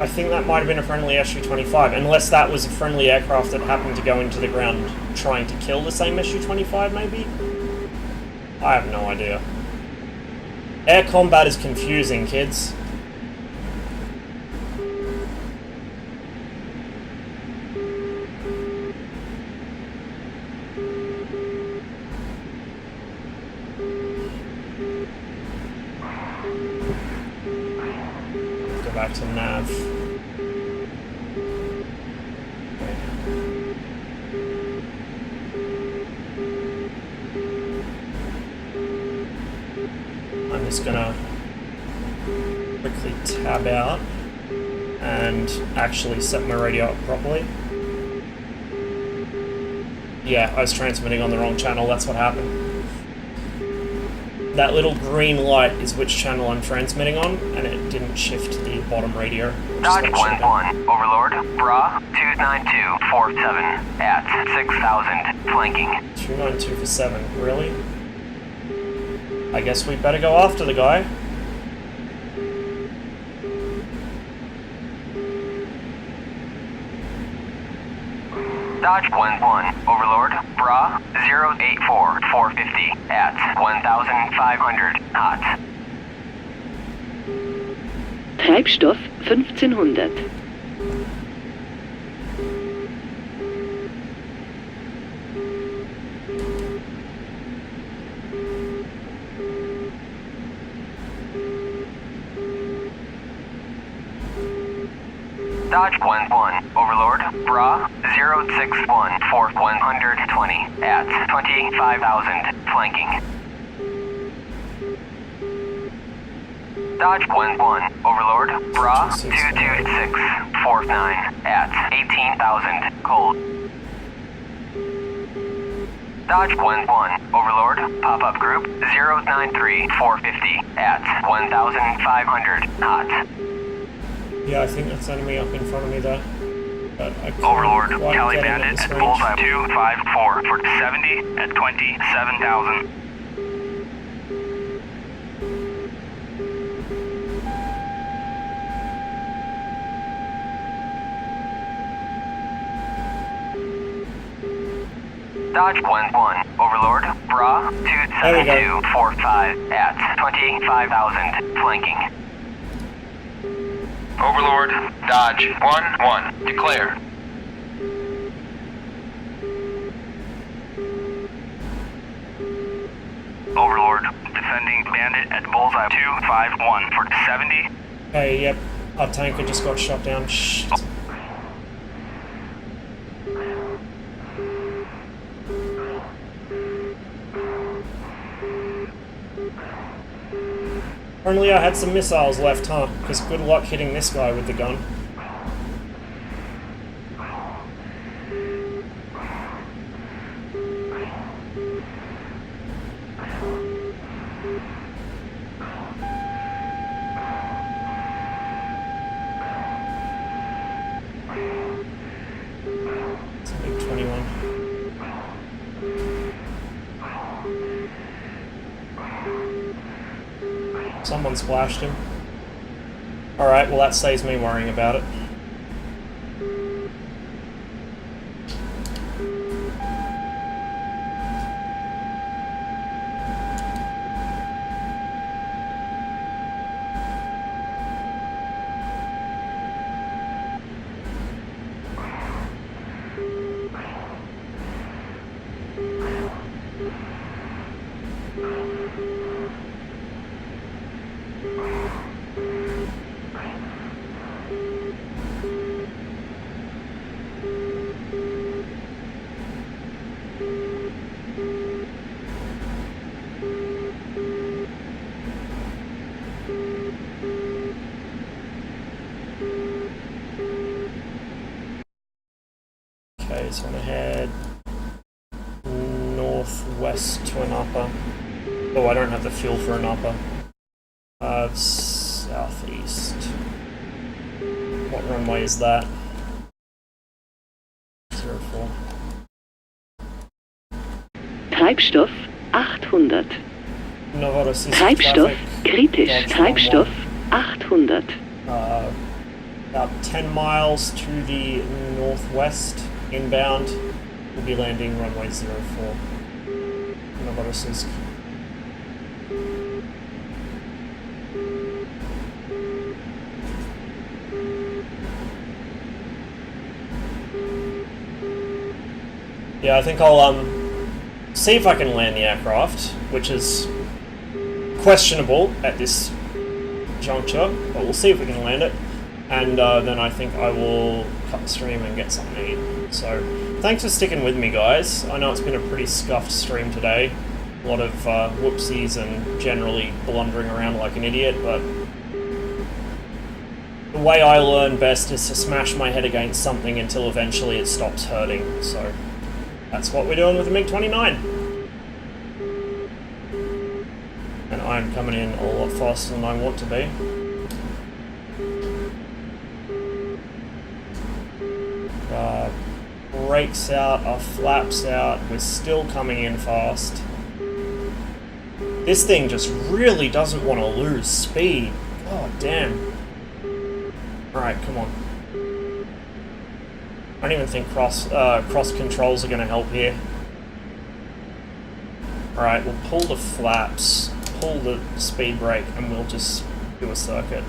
I think that might have been a friendly Su-25, unless that was a friendly aircraft that happened to go into the ground trying to kill the same Su-25, maybe? I have no idea. Air combat is confusing, kids. Go back to nav. I'm just gonna quickly tab out and actually set my radio up properly. Yeah, I was transmitting on the wrong channel, that's what happened. That little green light is which channel I'm transmitting on, and it didn't shift to the bottom radio. Dodge 1-1, Overlord, Bra 29247 at 6,000, flanking. 292 for 7, really? I guess we better go after the guy. Dodge 1-1, Overlord, Bra 084450 at 1,500, hot. Treibstoff 1500. Dodge 1-1, Overlord, Bra 061 for 120 at 25,000, flanking. Dodge 1-1, Overlord, Bra 22649 at 18,000, cold. Dodge 1-1, Overlord, pop-up group 093450 at 1,500, hot. Yeah, I think that's enemy up in front of me there. But I can't Overlord, quite Cali get him at Bandit this at range. bullseye 254 for 70 at 27,000. Dodge 1-1, Overlord, Bra 27245 at 25,000, flanking. Overlord, Dodge 1-1, declare. Overlord, defending Bandit at bullseye 251 for 70. Hey, yep, our tanker just got shot down. Shh. Only I had some missiles left, huh? Because good luck hitting this guy with the gun. It's a MiG-29. Someone splashed him. Alright, well that saves me worrying about it. Okay, so I'm gonna head northwest to an upper. Oh, I don't have the fuel for an upper. Southeast. What runway is that? 04. Treibstoff 800. Novorossiysk Treibstoff traffic. kritisch. Dodge Treibstoff 800. About 10 miles to the northwest, inbound. We'll be landing runway 04. Novorossiysk. Yeah, I think I'll see if I can land the aircraft, which is questionable at this juncture, but we'll see if we can land it. And then I think I will cut the stream and get something to eat. So, thanks for sticking with me, guys. I know it's been a pretty scuffed stream today. A lot of whoopsies and generally blundering around like an idiot, but the way I learn best is to smash my head against something until eventually it stops hurting. So, that's what we're doing with the MiG-29. And I'm coming in a lot faster than I want to be. Brakes out, our flaps out, we're still coming in fast. This thing just really doesn't want to lose speed. God damn. Alright, come on. I don't even think cross controls are going to help here. Alright, we'll pull the flaps, pull the speed brake, and we'll just do a circuit.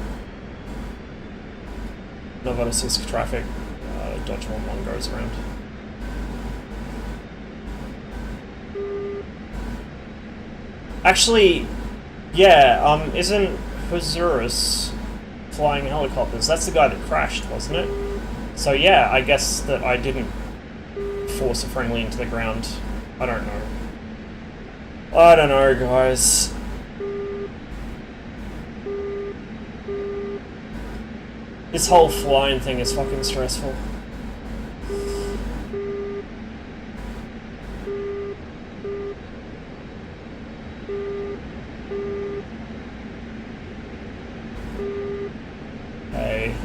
Novonosivsk traffic, Dodge 1-1 goes around. Actually, yeah, isn't Hosurus flying helicopters? That's the guy that crashed, wasn't it? So yeah, I guess that I didn't force a friendly into the ground. I don't know. I don't know, guys. This whole flying thing is fucking stressful. Hey.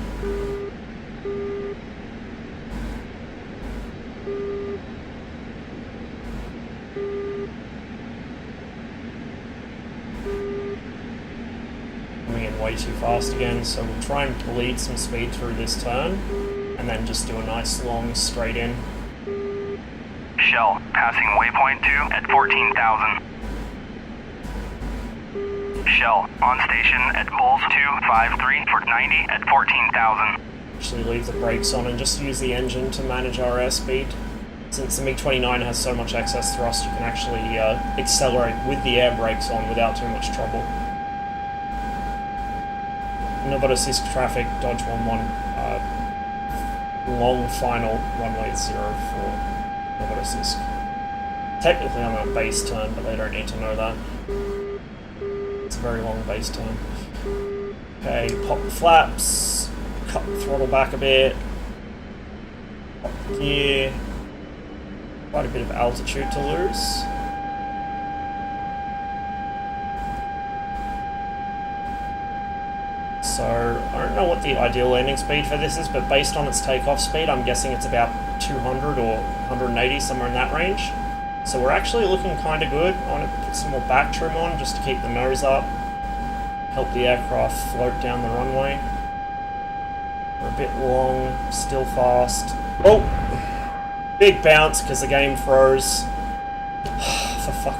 Coming in way too fast again, so we'll try and bleed some speed through this turn, and then just do a nice long straight in. Shell, passing waypoint 2 at 14,000. Shell, on station at Bulls 253 for 90 at 14,000. Actually leave the brakes on and just use the engine to manage our airspeed. Since the MiG-29 has so much excess thrust, you can actually accelerate with the air brakes on without too much trouble. Novonosivsk traffic, Dodge 1-1, long final runway 0 for Novonosivsk. Technically I'm on a base turn, but they don't need to know that. It's a very long base turn. Okay, pop the flaps, cut the throttle back a bit, pop the gear, quite a bit of altitude to lose. So, I don't know what the ideal landing speed for this is, but based on its takeoff speed, I'm guessing it's about 200 or 180, somewhere in that range. So we're actually looking kind of good. I want to put some more back trim on just to keep the nose up, help the aircraft float down the runway. We're a bit long, still fast. Oh! Big bounce because the game froze. For fuck's sake.